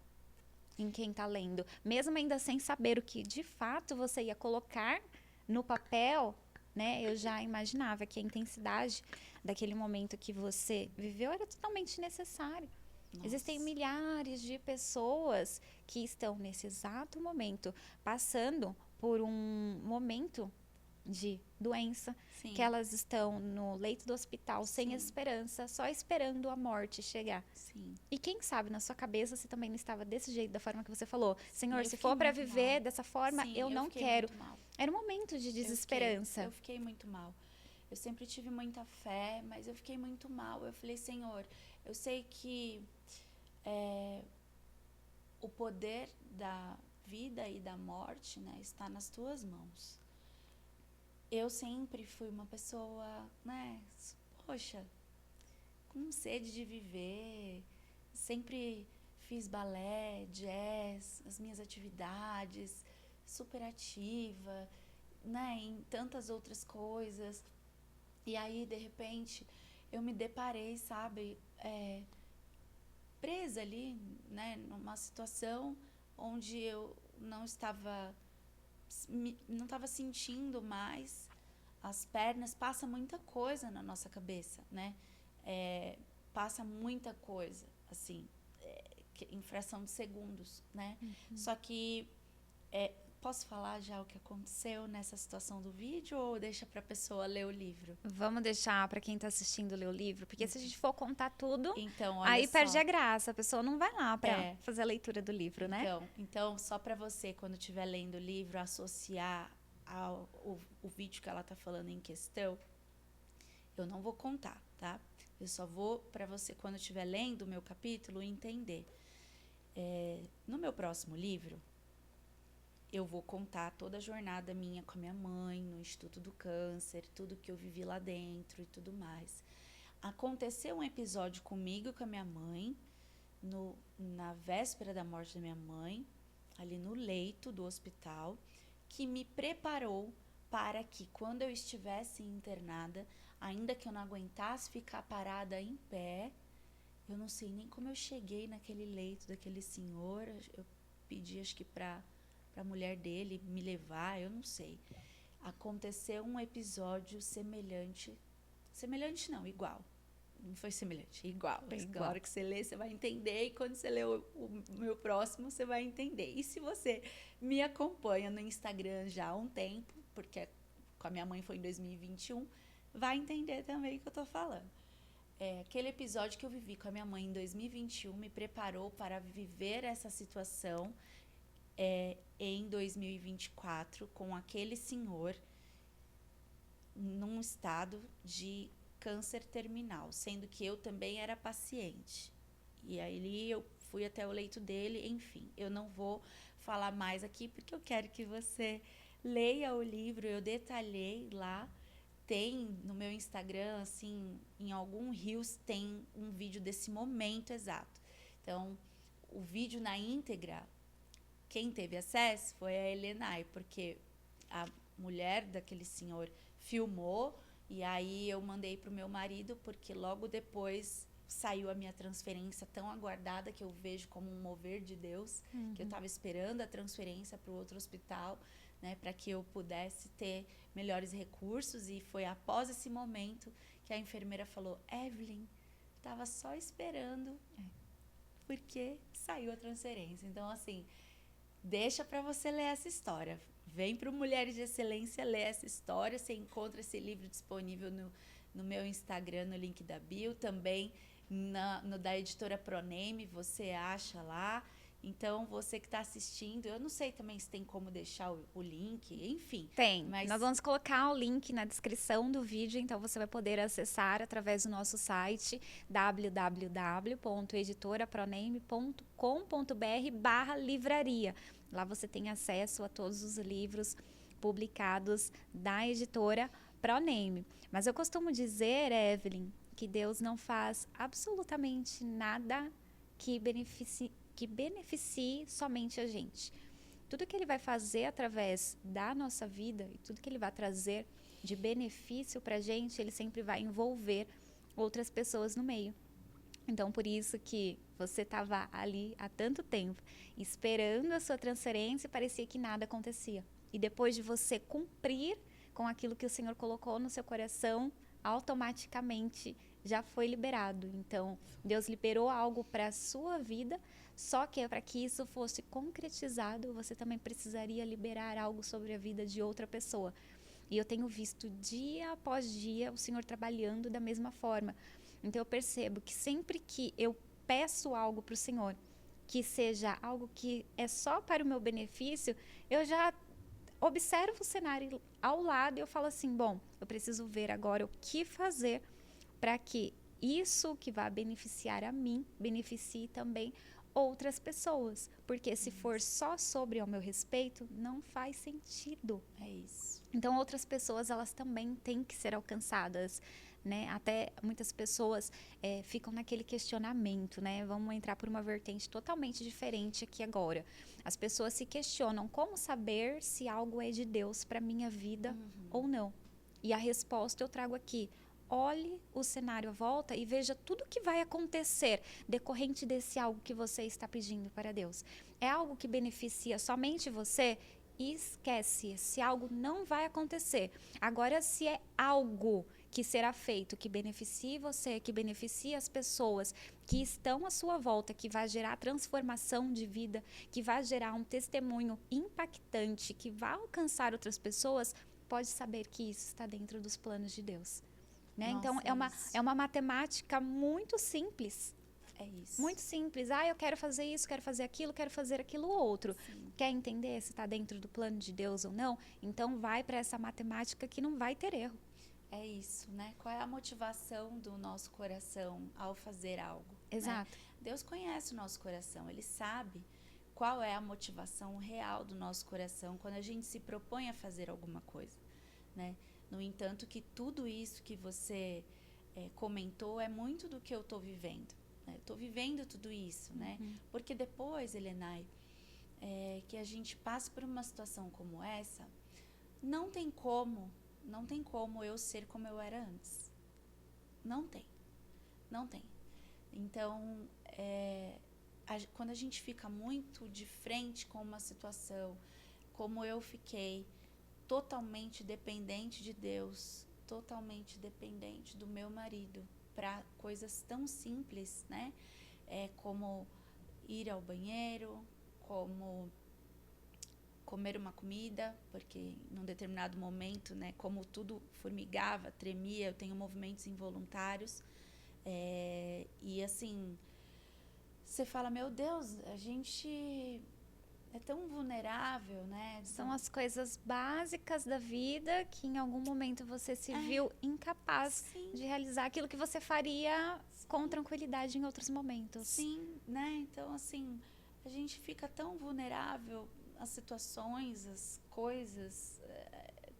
em quem está lendo. Mesmo ainda sem saber o que de fato você ia colocar no papel, né? Eu já imaginava que a intensidade daquele momento que você viveu era totalmente necessário. Nossa. Existem milhares de pessoas que estão nesse exato momento passando por um momento de doença, Sim. que elas estão no leito do hospital sem Sim. esperança, só esperando a morte chegar. Sim. E quem sabe na sua cabeça você também não estava desse jeito, da forma que você falou. Senhor, se for para viver dessa forma, eu não quero. Era um momento de desesperança. Eu fiquei muito mal. Eu sempre tive muita fé, mas eu fiquei muito mal. Eu falei, Senhor, eu sei que o poder da vida e da morte, né, está nas tuas mãos. Eu sempre fui uma pessoa, né, poxa, com sede de viver, sempre fiz balé, jazz, as minhas atividades, super ativa, né, em tantas outras coisas. E aí, de repente, eu me deparei, sabe, presa ali, né, numa situação onde eu não estava sentindo mais as pernas. Passa muita coisa na nossa cabeça, né? Passa muita coisa, assim, em fração de segundos, né? Uhum. Só que posso falar já o que aconteceu nessa situação do vídeo ou deixa para a pessoa ler o livro? Vamos deixar para quem está assistindo ler o livro, porque se a gente for contar tudo, então, aí perde a graça, a pessoa não vai lá para fazer a leitura do livro, né? Então só para você, quando estiver lendo o livro, associar o vídeo que ela está falando em questão, eu não vou contar, tá? Eu só vou para você, quando estiver lendo o meu capítulo, entender. No meu próximo livro, eu vou contar toda a jornada minha com a minha mãe, no Instituto do Câncer, tudo que eu vivi lá dentro e tudo mais. Aconteceu um episódio comigo e com a minha mãe, na véspera da morte da minha mãe, ali no leito do hospital, que me preparou para que, quando eu estivesse internada, ainda que eu não aguentasse ficar parada em pé, eu não sei nem como eu cheguei naquele leito daquele senhor. Eu pedi, acho que para a mulher dele me levar, eu não sei. Aconteceu um episódio semelhante. Semelhante não, igual. Não foi semelhante, igual. Igual. Na hora que você lê, você vai entender. E quando você lê o meu próximo, você vai entender. E se você me acompanha no Instagram já há um tempo, porque com a minha mãe foi em 2021, vai entender também o que eu tô falando. Aquele episódio que eu vivi com a minha mãe em 2021 me preparou para viver essa situação em 2024 com aquele senhor num estado de câncer terminal, sendo que eu também era paciente. E aí eu fui até o leito dele, enfim. Eu não vou falar mais aqui porque eu quero que você leia o livro, eu detalhei lá. Tem no meu Instagram, assim, em algum Reels tem um vídeo desse momento exato. Então, o vídeo na íntegra, quem teve acesso foi a Helenay, porque a mulher daquele senhor filmou e aí eu mandei pro meu marido, porque logo depois saiu a minha transferência tão aguardada, que eu vejo como um mover de Deus, que eu estava esperando a transferência para o outro hospital, né, para que eu pudesse ter melhores recursos. E foi após esse momento que a enfermeira falou: Evelyn, estava só esperando porque saiu a transferência. Então, assim, deixa para você ler essa história. Vem para o Mulheres de Excelência ler essa história. Você encontra esse livro disponível no meu Instagram, no link da bio. Também no da editora Proname, você acha lá. Então, você que está assistindo, eu não sei também se tem como deixar o link, enfim. Tem. Mas Nós vamos colocar o link na descrição do vídeo, então você vai poder acessar através do nosso site www.editoraproname.com.br/livraria. Lá você tem acesso a todos os livros publicados da editora Proname. Mas eu costumo dizer, Evelyn, que Deus não faz absolutamente nada que beneficie somente a gente. Tudo que ele vai fazer através da nossa vida e tudo que ele vai trazer de benefício para a gente, ele sempre vai envolver outras pessoas no meio. Então, por isso que você estava ali há tanto tempo, esperando a sua transferência, e parecia que nada acontecia. E depois de você cumprir com aquilo que o Senhor colocou no seu coração, automaticamente já foi liberado. Então, Deus liberou algo para a sua vida, só que para que isso fosse concretizado, você também precisaria liberar algo sobre a vida de outra pessoa. E eu tenho visto dia após dia o Senhor trabalhando da mesma forma. Então eu percebo que sempre que eu peço algo para o Senhor, que seja algo que é só para o meu benefício, eu já observo o cenário ao lado e eu falo assim, bom, eu preciso ver agora o que fazer para que isso que vai beneficiar a mim, beneficie também outras pessoas. Porque se for só sobre o meu respeito, não faz sentido. é isso. Então, outras pessoas, elas também têm que ser alcançadas, né? Até muitas pessoas ficam naquele questionamento, né? Vamos entrar por uma vertente totalmente diferente aqui agora. As pessoas se questionam como saber se algo é de Deus para minha vida ou não. E a resposta eu trago aqui. Olhe o cenário à volta e veja tudo que vai acontecer decorrente desse algo que você está pedindo para Deus. É algo que beneficia somente você? Esquece, esse algo não vai acontecer. Agora, se é algo que será feito, que beneficie você, que beneficie as pessoas que estão à sua volta, que vai gerar transformação de vida, que vai gerar um testemunho impactante, que vai alcançar outras pessoas, pode saber que isso está dentro dos planos de Deus. Né? Nossa, Então, é uma matemática muito simples. É isso. Muito simples. Eu quero fazer isso, quero fazer aquilo outro. Sim. Quer entender se está dentro do plano de Deus ou não? Então, vai para essa matemática que não vai ter erro. É isso, né? Qual é a motivação do nosso coração ao fazer algo? Exato. Né? Deus conhece o nosso coração, Ele sabe qual é a motivação real do nosso coração quando a gente se propõe a fazer alguma coisa, né? No entanto, que tudo isso que você comentou é muito do que eu estou vivendo. Né? Estou vivendo tudo isso, né? Porque depois, Helenay, que a gente passa por uma situação como essa, não tem como não tem como eu ser como eu era antes. Não tem. Não tem. Então, quando a gente fica muito de frente com uma situação, como eu fiquei, totalmente dependente de Deus, totalmente dependente do meu marido, para coisas tão simples, né? Como ir ao banheiro, como comer uma comida, porque num determinado momento, né, como tudo formigava, tremia, eu tenho movimentos involuntários, e assim, você fala, meu Deus, a gente é tão vulnerável, né? São as coisas básicas da vida que em algum momento você se viu incapaz sim, de realizar aquilo que você faria com tranquilidade em outros momentos. Sim, né? Então, assim, a gente fica tão vulnerável às situações, às coisas,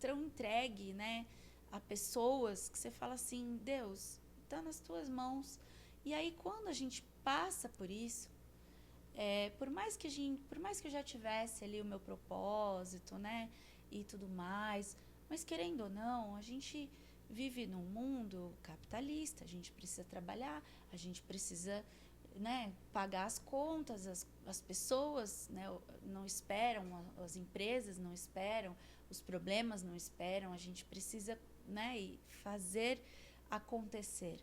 tão entregue, né? A pessoas que você fala assim, Deus, tá nas tuas mãos. E aí, quando a gente passa por isso, por mais que eu já tivesse ali o meu propósito, né, e tudo mais, mas querendo ou não, a gente vive num mundo capitalista, a gente precisa trabalhar, a gente precisa, né, pagar as contas, as pessoas, né, não esperam, as empresas não esperam, os problemas não esperam, a gente precisa, né, fazer acontecer.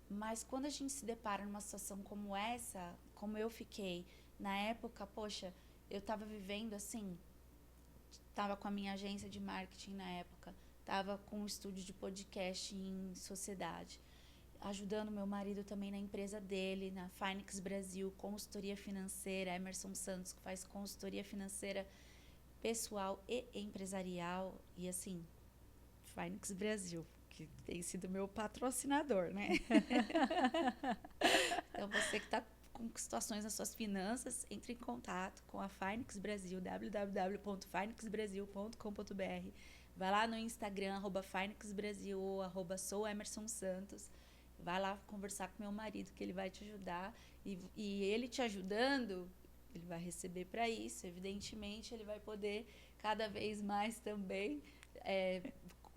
Mas quando a gente se depara numa situação como essa, como eu fiquei, na época, poxa, eu estava vivendo assim, estava com a minha agência de marketing na época, estava com um estúdio de podcast em sociedade, ajudando meu marido também na empresa dele, na Finex Brasil, consultoria financeira, Emerson Santos, que faz consultoria financeira pessoal e empresarial, e assim, Finex Brasil, que tem sido meu patrocinador, né? Então, você que está com situações nas suas finanças, entre em contato com a Finex Brasil, www.finexbrasil.com.br. Vai lá no Instagram, @FinexBrasil ou @souEmersonSantos. Vai lá conversar com meu marido, que ele vai te ajudar. E ele te ajudando, ele vai receber para isso. Evidentemente, ele vai poder cada vez mais também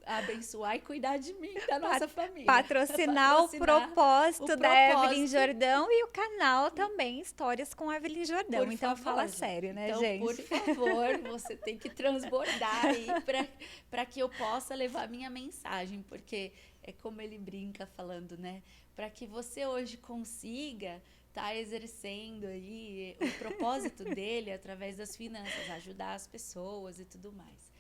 abençoar e cuidar de mim, da nossa família. Patrocinar o propósito da Evelyn Jordão e o canal também, Histórias com Evelyn Jordão. Então, fala sério, né, então, gente? Por favor, você tem que transbordar aí para que eu possa levar minha mensagem, porque é como ele brinca falando, né? Para que você hoje consiga estar exercendo aí o propósito dele através das finanças, ajudar as pessoas e tudo mais.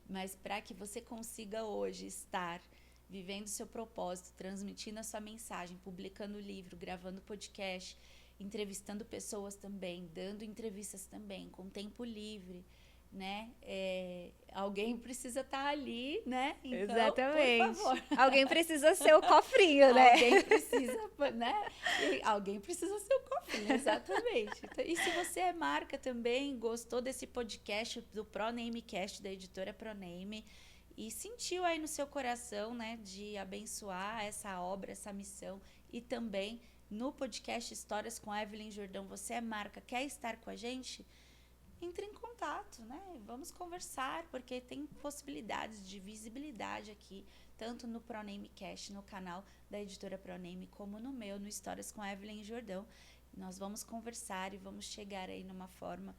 Mas para que você consiga hoje estar vivendo seu propósito, transmitindo a sua mensagem, publicando livro, gravando podcast, entrevistando pessoas também, dando entrevistas também, com tempo livre, né? Alguém precisa estar ali, né? Então, exatamente. por favor. Alguém precisa ser o cofrinho, né? Alguém precisa, né? Alguém precisa ser o cofrinho, exatamente. Então, e se você é marca também, gostou desse podcast do ProNameCast, da editora ProName, e sentiu aí no seu coração, né, de abençoar essa obra, essa missão, e também no podcast Histórias com Evelyn Jordão, você é marca, quer estar com a gente? Entre em contato, né? Vamos conversar, porque tem possibilidades de visibilidade aqui, tanto no ProNameCast, no canal da editora ProName, como no meu, no Histórias com Evelyn Jordão. Nós vamos conversar e vamos chegar aí numa forma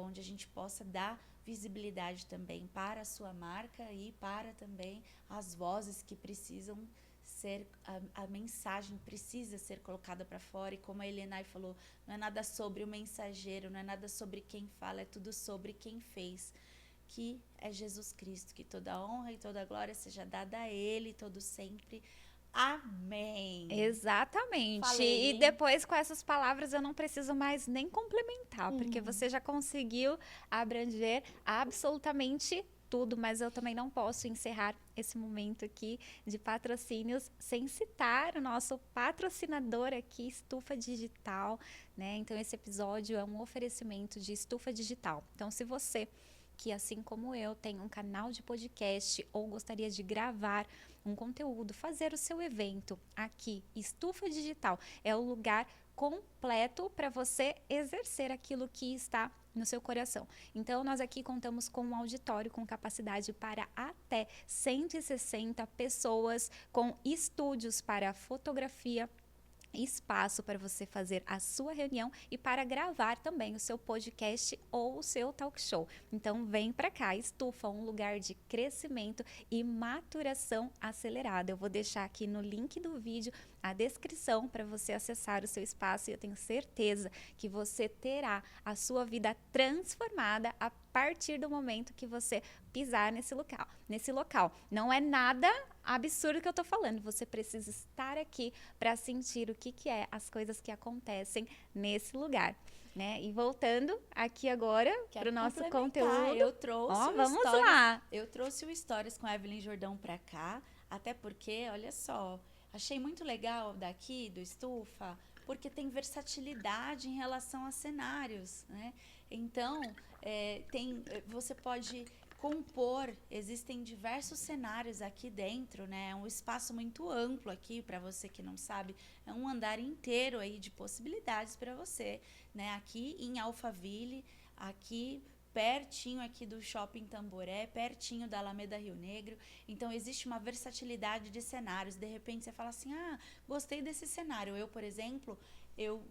onde a gente possa dar visibilidade também para a sua marca e para também as vozes que precisam ser, a mensagem precisa ser colocada para fora, e como a Helenay falou, não é nada sobre o mensageiro, não é nada sobre quem fala, é tudo sobre quem fez, que é Jesus Cristo, que toda a honra e toda a glória seja dada a Ele, todo sempre. Amém. Exatamente. Falei, e depois, com essas palavras, eu não preciso mais nem complementar, porque você já conseguiu abranger absolutamente tudo, mas eu também não posso encerrar esse momento aqui de patrocínios sem citar o nosso patrocinador aqui, Estufa Digital, né? Então, esse episódio é um oferecimento de Estufa Digital. Então, se você que, assim como eu, tem um canal de podcast ou gostaria de gravar um conteúdo, fazer o seu evento aqui, Estufa Digital é o lugar completo para você exercer aquilo que está no seu coração. Então, nós aqui contamos com um auditório com capacidade para até 160 pessoas, com estúdios para fotografia, espaço para você fazer a sua reunião e para gravar também o seu podcast ou o seu talk show. Então vem para cá, Estufa, um lugar de crescimento e maturação acelerada. Eu vou deixar aqui no link do vídeo a descrição para você acessar o seu espaço e eu tenho certeza que você terá a sua vida transformada a partir do momento que você pisar nesse local. Não é nada absurdo que eu tô falando, você precisa estar aqui para sentir o que é as coisas que acontecem nesse lugar, né? E voltando aqui agora para o nosso conteúdo. Eu trouxe vamos lá. Eu trouxe o Stories com a Evelyn Jordão para cá, até porque, olha só, achei muito legal daqui do Estufa, porque tem versatilidade em relação a cenários, né? Então, você pode compor, existem diversos cenários aqui dentro, né? É um espaço muito amplo aqui, para você que não sabe, é um andar inteiro aí de possibilidades para você, né? Aqui em Alphaville, aqui pertinho aqui do Shopping Tamboré, pertinho da Alameda Rio Negro. Então, existe uma versatilidade de cenários. De repente, você fala assim, gostei desse cenário. Eu, por exemplo, eu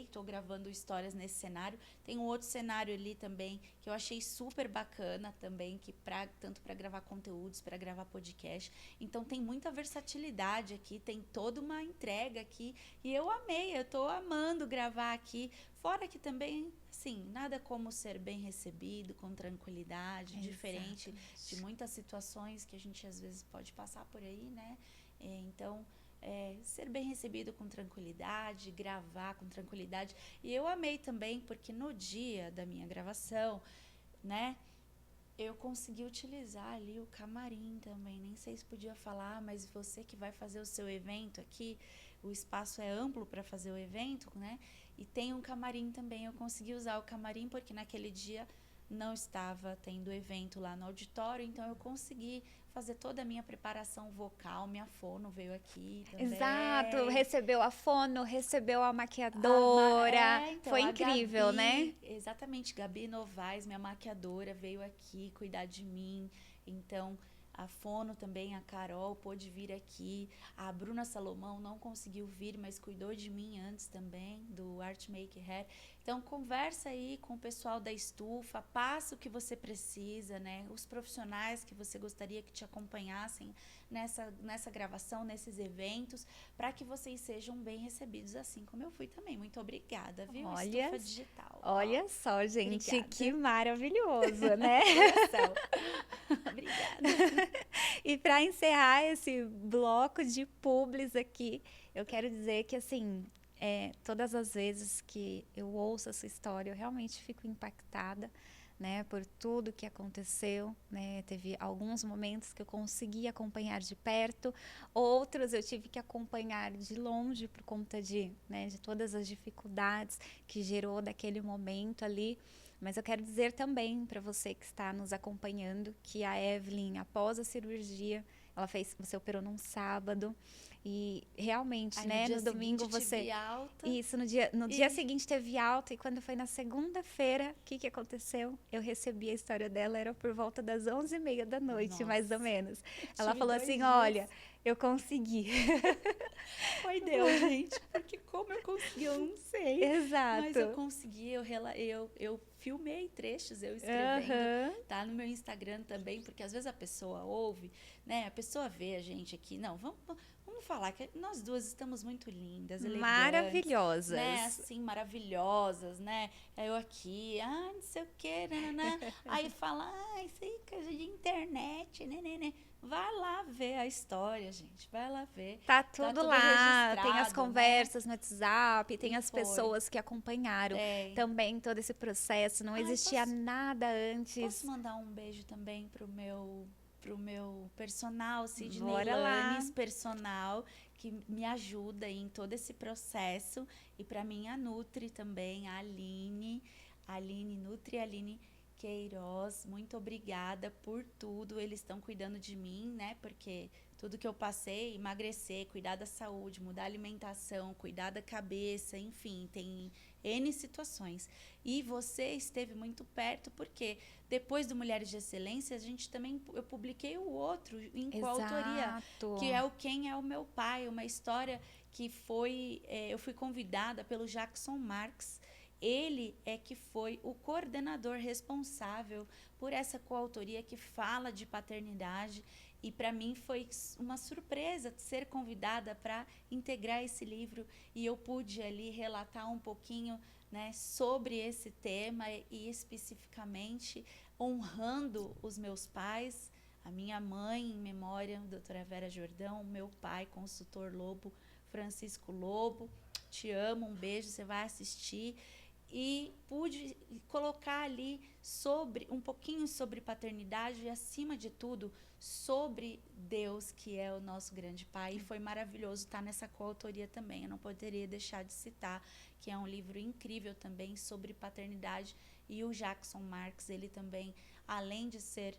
estou gravando histórias nesse cenário. Tem um outro cenário ali também que eu achei super bacana também, que tanto para gravar conteúdos, para gravar podcast. Então tem muita versatilidade aqui, tem toda uma entrega aqui e eu amei, eu estou amando gravar aqui. Fora que também, assim, nada como ser bem recebido, com tranquilidade, diferente de muitas situações que a gente às vezes pode passar por aí, né? Então, ser bem recebido com tranquilidade, gravar com tranquilidade. E eu amei também, porque no dia da minha gravação, né, eu consegui utilizar ali o camarim também. Nem sei se podia falar, mas você que vai fazer o seu evento aqui, o espaço é amplo para fazer o evento, né? E tem um camarim também. Eu consegui usar o camarim porque naquele dia não estava tendo evento lá no auditório, então eu consegui fazer toda a minha preparação vocal, minha fono veio aqui também. Exato, recebeu a fono, recebeu a maquiadora, então, foi incrível, Gabi, né? Exatamente, Gabi Novaes, minha maquiadora, veio aqui cuidar de mim, então a fono também, a Carol pôde vir aqui, a Bruna Salomão não conseguiu vir, mas cuidou de mim antes também, do Art Make Hair. Então, conversa aí com o pessoal da Estufa, passa o que você precisa, né? Os profissionais que você gostaria que te acompanhassem nessa gravação, nesses eventos, para que vocês sejam bem recebidos, assim como eu fui também. Muito obrigada, viu? Estufa Digital. Olha só, gente, obrigada. Que maravilhoso, né? Obrigada. E para encerrar esse bloco de publis aqui, eu quero dizer que, assim, todas as vezes que eu ouço essa história, eu realmente fico impactada, né, por tudo que aconteceu, né? Teve alguns momentos que eu consegui acompanhar de perto, outros eu tive que acompanhar de longe por conta de todas as dificuldades que gerou daquele momento ali. Mas eu quero dizer também para você que está nos acompanhando que a Evelyn, após a cirurgia, você operou num sábado e realmente, no domingo você tive alta. Isso, no dia seguinte teve alta e quando foi na segunda-feira, o que aconteceu? Eu recebi a história dela, era por volta das 11h30 da noite, Nossa. Mais ou menos. Ela falou assim, dias. olha, eu consegui. Foi Deus, gente, porque como eu consegui, eu não sei. Exato. Mas eu consegui, eu filmei trechos, eu escrevendo, tá no meu Instagram também, porque às vezes a pessoa ouve, né, a pessoa vê a gente aqui, não, vamos falar que nós duas estamos muito lindas, elegantes, maravilhosas, né, assim, maravilhosas, né, eu aqui, não sei o que, né, aí fala, isso aí é coisa de internet, né. Vai lá ver a história, gente. Vai lá ver. Tá tudo lá. Tem as conversas, né, no WhatsApp, tem as pessoas que acompanharam também todo esse processo. Não existia nada antes. Posso mandar um beijo também pro meu personal, Sidney Lanes, personal, que me ajuda em todo esse processo. E para minha Nutri também, a Aline Nutri, Aline Queiroz, muito obrigada por tudo. Eles estão cuidando de mim, né? Porque tudo que eu passei, emagrecer, cuidar da saúde, mudar a alimentação, cuidar da cabeça, enfim, tem N situações. E você esteve muito perto, porque depois do Mulheres de Excelência, eu publiquei o outro em coautoria, que é o Quem é o Meu Pai, uma história que eu fui convidada pelo Jackson Marx. Ele é que foi o coordenador responsável por essa coautoria que fala de paternidade. E para mim foi uma surpresa ser convidada para integrar esse livro. E eu pude ali relatar um pouquinho, né, sobre esse tema e especificamente honrando os meus pais, a minha mãe, em memória, doutora Vera Jordão, meu pai, consultor Lobo, Francisco Lobo. Te amo, um beijo, você vai assistir. E pude colocar ali um pouquinho sobre paternidade e, acima de tudo, sobre Deus, que é o nosso grande Pai. E foi maravilhoso estar nessa coautoria também. Eu não poderia deixar de citar, que é um livro incrível também sobre paternidade. E o Jackson Marx, ele também, além de ser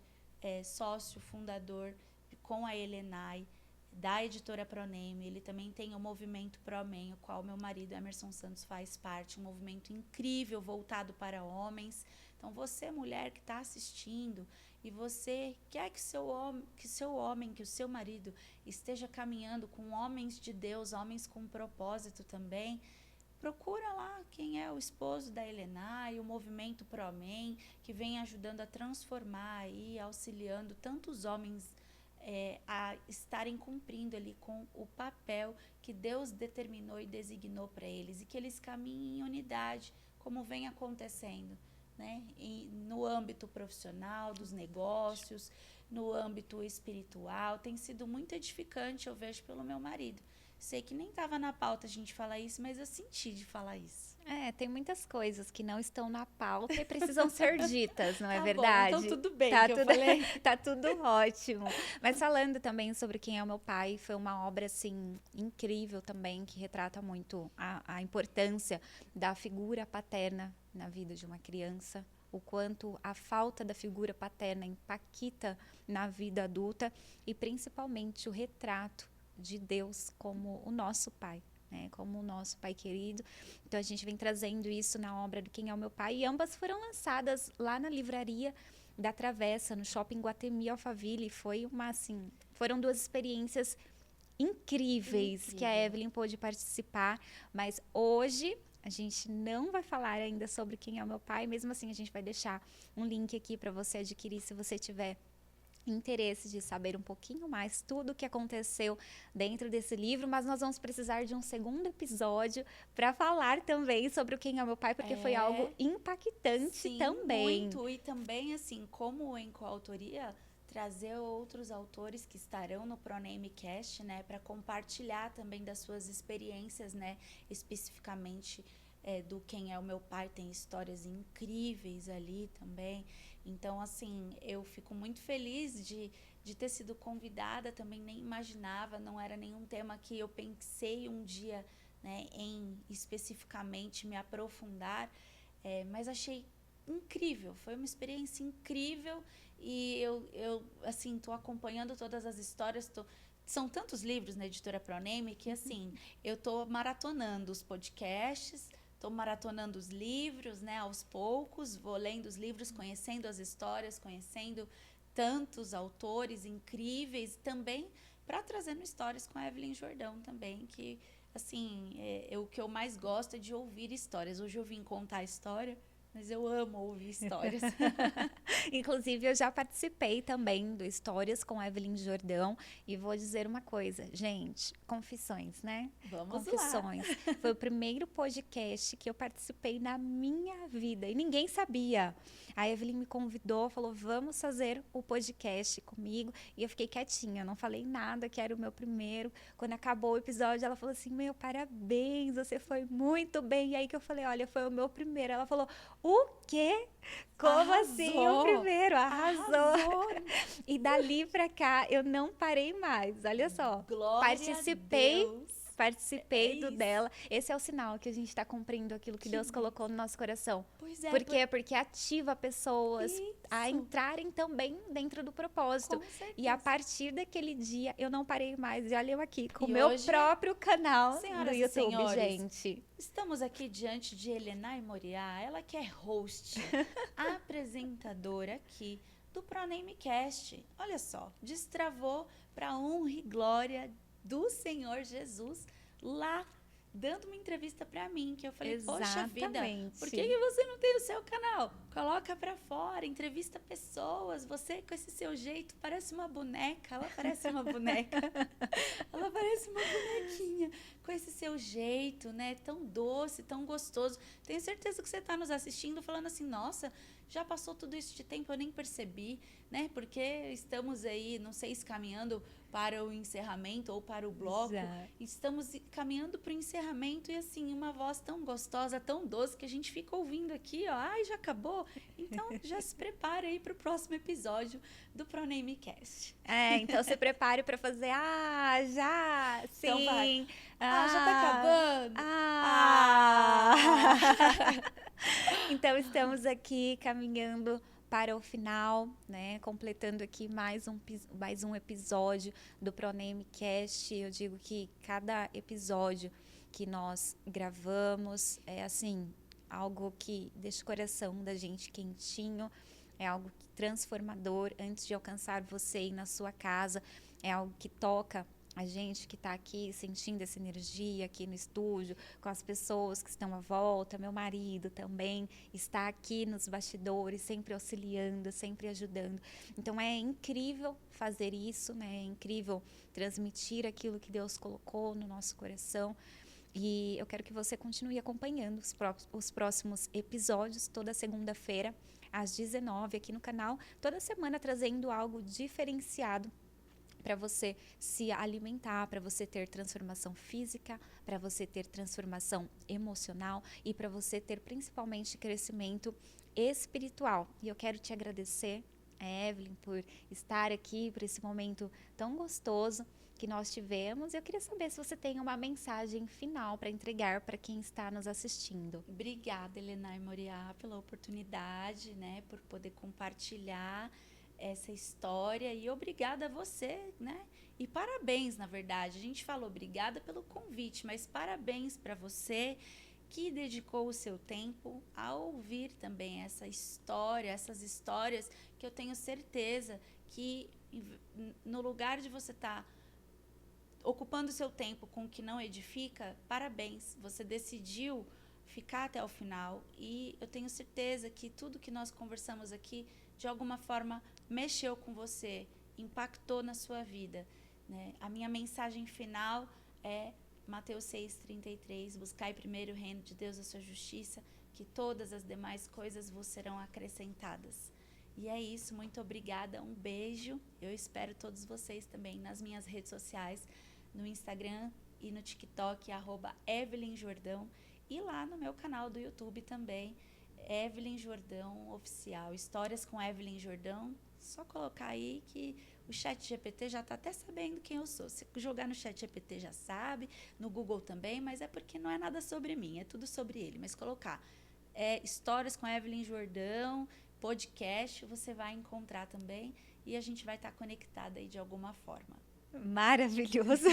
sócio fundador com a Helenay, da editora ProName, ele também tem o movimento ProMen, o qual meu marido Emerson Santos faz parte, um movimento incrível voltado para homens. Então, você, mulher que está assistindo, e você quer que o seu marido esteja caminhando com homens de Deus, homens com propósito também, procura lá quem é o esposo da Helenay, o movimento ProMen, que vem ajudando a transformar e auxiliando tantos homens a estarem cumprindo ali com o papel que Deus determinou e designou para eles, e que eles caminhem em unidade, como vem acontecendo, né? E no âmbito profissional, dos negócios, no âmbito espiritual, tem sido muito edificante, eu vejo pelo meu marido. Sei que nem estava na pauta a gente falar isso, mas eu senti de falar isso. Tem muitas coisas que não estão na pauta e precisam ser ditas, não é Tá verdade? Bom, então tudo bem tá que tudo, eu falei. Tá tudo ótimo. Mas falando também sobre Quem é o Meu Pai, foi uma obra, assim, incrível também, que retrata muito a importância da figura paterna na vida de uma criança, o quanto a falta da figura paterna impacta na vida adulta e principalmente o retrato de Deus como o nosso Pai, né? Como o nosso Pai querido. Então a gente vem trazendo isso na obra do Quem é o Meu Pai, e ambas foram lançadas lá na livraria da Travessa, no Shopping Guatemi Alphaville. Foi foram duas experiências incríveis que a Evelyn pôde participar, mas hoje a gente não vai falar ainda sobre Quem é o Meu Pai. Mesmo assim, a gente vai deixar um link aqui para você adquirir, se você tiver interesse de saber um pouquinho mais tudo o que aconteceu dentro desse livro, mas nós vamos precisar de um segundo episódio para falar também sobre o Quem é o Meu Pai, porque foi algo impactante também. Muito, e também, assim, como em coautoria, trazer outros autores que estarão no ProName Cast, né, para compartilhar também das suas experiências, né, especificamente do Quem é o Meu Pai. Tem histórias incríveis ali também. Então, assim, eu fico muito feliz de ter sido convidada, também nem imaginava, não era nenhum tema que eu pensei um dia, né, em especificamente me aprofundar, mas achei incrível, foi uma experiência incrível, e eu assim, estou acompanhando todas as histórias, são tantos livros na editora ProName que, assim, eu estou maratonando os podcasts, estou maratonando os livros, né, aos poucos, vou lendo os livros, conhecendo as histórias, conhecendo tantos autores incríveis, também para trazendo histórias com a Evelyn Jordão também, que, assim, o que eu mais gosto é de ouvir histórias. Hoje eu vim contar a história, mas eu amo ouvir histórias. Inclusive, eu já participei também do Histórias com Evelyn Jordão. E vou dizer uma coisa, gente, confissões, né? Vamos confissões. Lá. Foi o primeiro podcast que eu participei na minha vida. E ninguém sabia. A Evelyn me convidou, falou, vamos fazer o podcast comigo. E eu fiquei quietinha, não falei nada, que era o meu primeiro. Quando acabou o episódio, ela falou assim, meu, parabéns, você foi muito bem. E aí que eu falei, olha, foi o meu primeiro. Ela falou, o quê? Como assim o primeiro? Arrasou. E dali pra cá, eu não parei mais. Olha só, Glória participei a Deus. participei do isso. dela. Esse é o sinal que a gente está cumprindo aquilo que Deus colocou no nosso coração. Pois é. Por quê? Porque ativa pessoas a Isso. entrarem também dentro do propósito. Com certeza. E a partir daquele dia, eu não parei mais. E olha eu aqui, com o E meu hoje, próprio canal senhoras do e YouTube, senhores, gente. Estamos aqui diante de Helenay Moriá, ela que é host, apresentadora aqui do ProNameCast. Olha só, destravou para honra e glória do Senhor Jesus lá, dando uma entrevista para mim, que eu falei, poxa vida, Exatamente. por que você não tem o seu canal? Coloca para fora, entrevista pessoas, você com esse seu jeito parece uma boneca, ela parece uma boneca, ela parece uma bonequinha, com esse seu jeito, né, tão doce, tão gostoso. Tenho certeza que você está nos assistindo falando assim, nossa, já passou tudo isso de tempo, eu nem percebi, né, porque estamos aí, não sei se caminhando para o encerramento ou para o bloco, Exato. estamos caminhando para o encerramento e assim, uma voz tão gostosa, tão doce, que a gente fica ouvindo aqui, ó, ai, já acabou? Então, já se prepara aí para o próximo episódio do ProNameCast. Então se prepare para fazer, já, sim. Então vai. Já tá acabando? Então estamos aqui caminhando para o final, né? Completando aqui mais um episódio do ProNameCast. Eu digo que cada episódio que nós gravamos é assim, algo que deixa o coração da gente quentinho, é algo transformador antes de alcançar você aí na sua casa, é algo que toca a gente que está aqui sentindo essa energia aqui no estúdio, com as pessoas que estão à volta, meu marido também está aqui nos bastidores, sempre auxiliando, sempre ajudando. Então é incrível fazer isso, né? É incrível transmitir aquilo que Deus colocou no nosso coração. E eu quero que você continue acompanhando os próximos episódios, toda segunda-feira, às 19h, aqui no canal, toda semana trazendo algo diferenciado para você se alimentar, para você ter transformação física, para você ter transformação emocional e para você ter principalmente crescimento espiritual. E eu quero te agradecer, Evelyn, por estar aqui, por esse momento tão gostoso que nós tivemos. Eu queria saber se você tem uma mensagem final para entregar para quem está nos assistindo. Obrigada, Helenay Moriá, pela oportunidade, né, por poder compartilhar essa história, e obrigada a você, né? E parabéns, na verdade. A gente falou obrigada pelo convite, mas parabéns para você que dedicou o seu tempo a ouvir também essa história, essas histórias que eu tenho certeza que no lugar de você estar ocupando o seu tempo com o que não edifica, parabéns, você decidiu ficar até o final, e eu tenho certeza que tudo que nós conversamos aqui de alguma forma mexeu com você, impactou na sua vida, né? A minha mensagem final é Mateus 6,33, buscai primeiro o reino de Deus e a sua justiça, que todas as demais coisas vos serão acrescentadas. E é isso, muito obrigada, um beijo, eu espero todos vocês também nas minhas redes sociais, no Instagram e no TikTok, @EvelynJordão, e lá no meu canal do YouTube também, Evelyn Jordão Oficial, Histórias com Evelyn Jordão. Só colocar aí que o ChatGPT já está até sabendo quem eu sou. Se jogar no ChatGPT já sabe, no Google também, mas é porque não é nada sobre mim, é tudo sobre ele. Mas colocar Histórias com Evelyn Jordão, podcast, você vai encontrar também, e a gente vai estar conectada aí de alguma forma. Maravilhoso.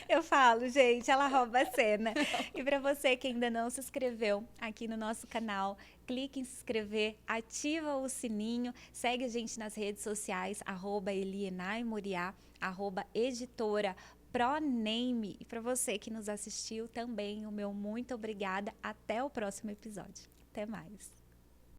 Eu falo, gente, ela rouba a cena. E para você que ainda não se inscreveu aqui no nosso canal, clique em se inscrever, ativa o sininho, segue a gente nas redes sociais, @Helenay Moriá, @editora ProName. E para você que nos assistiu também, o meu muito obrigada. Até o próximo episódio. Até mais.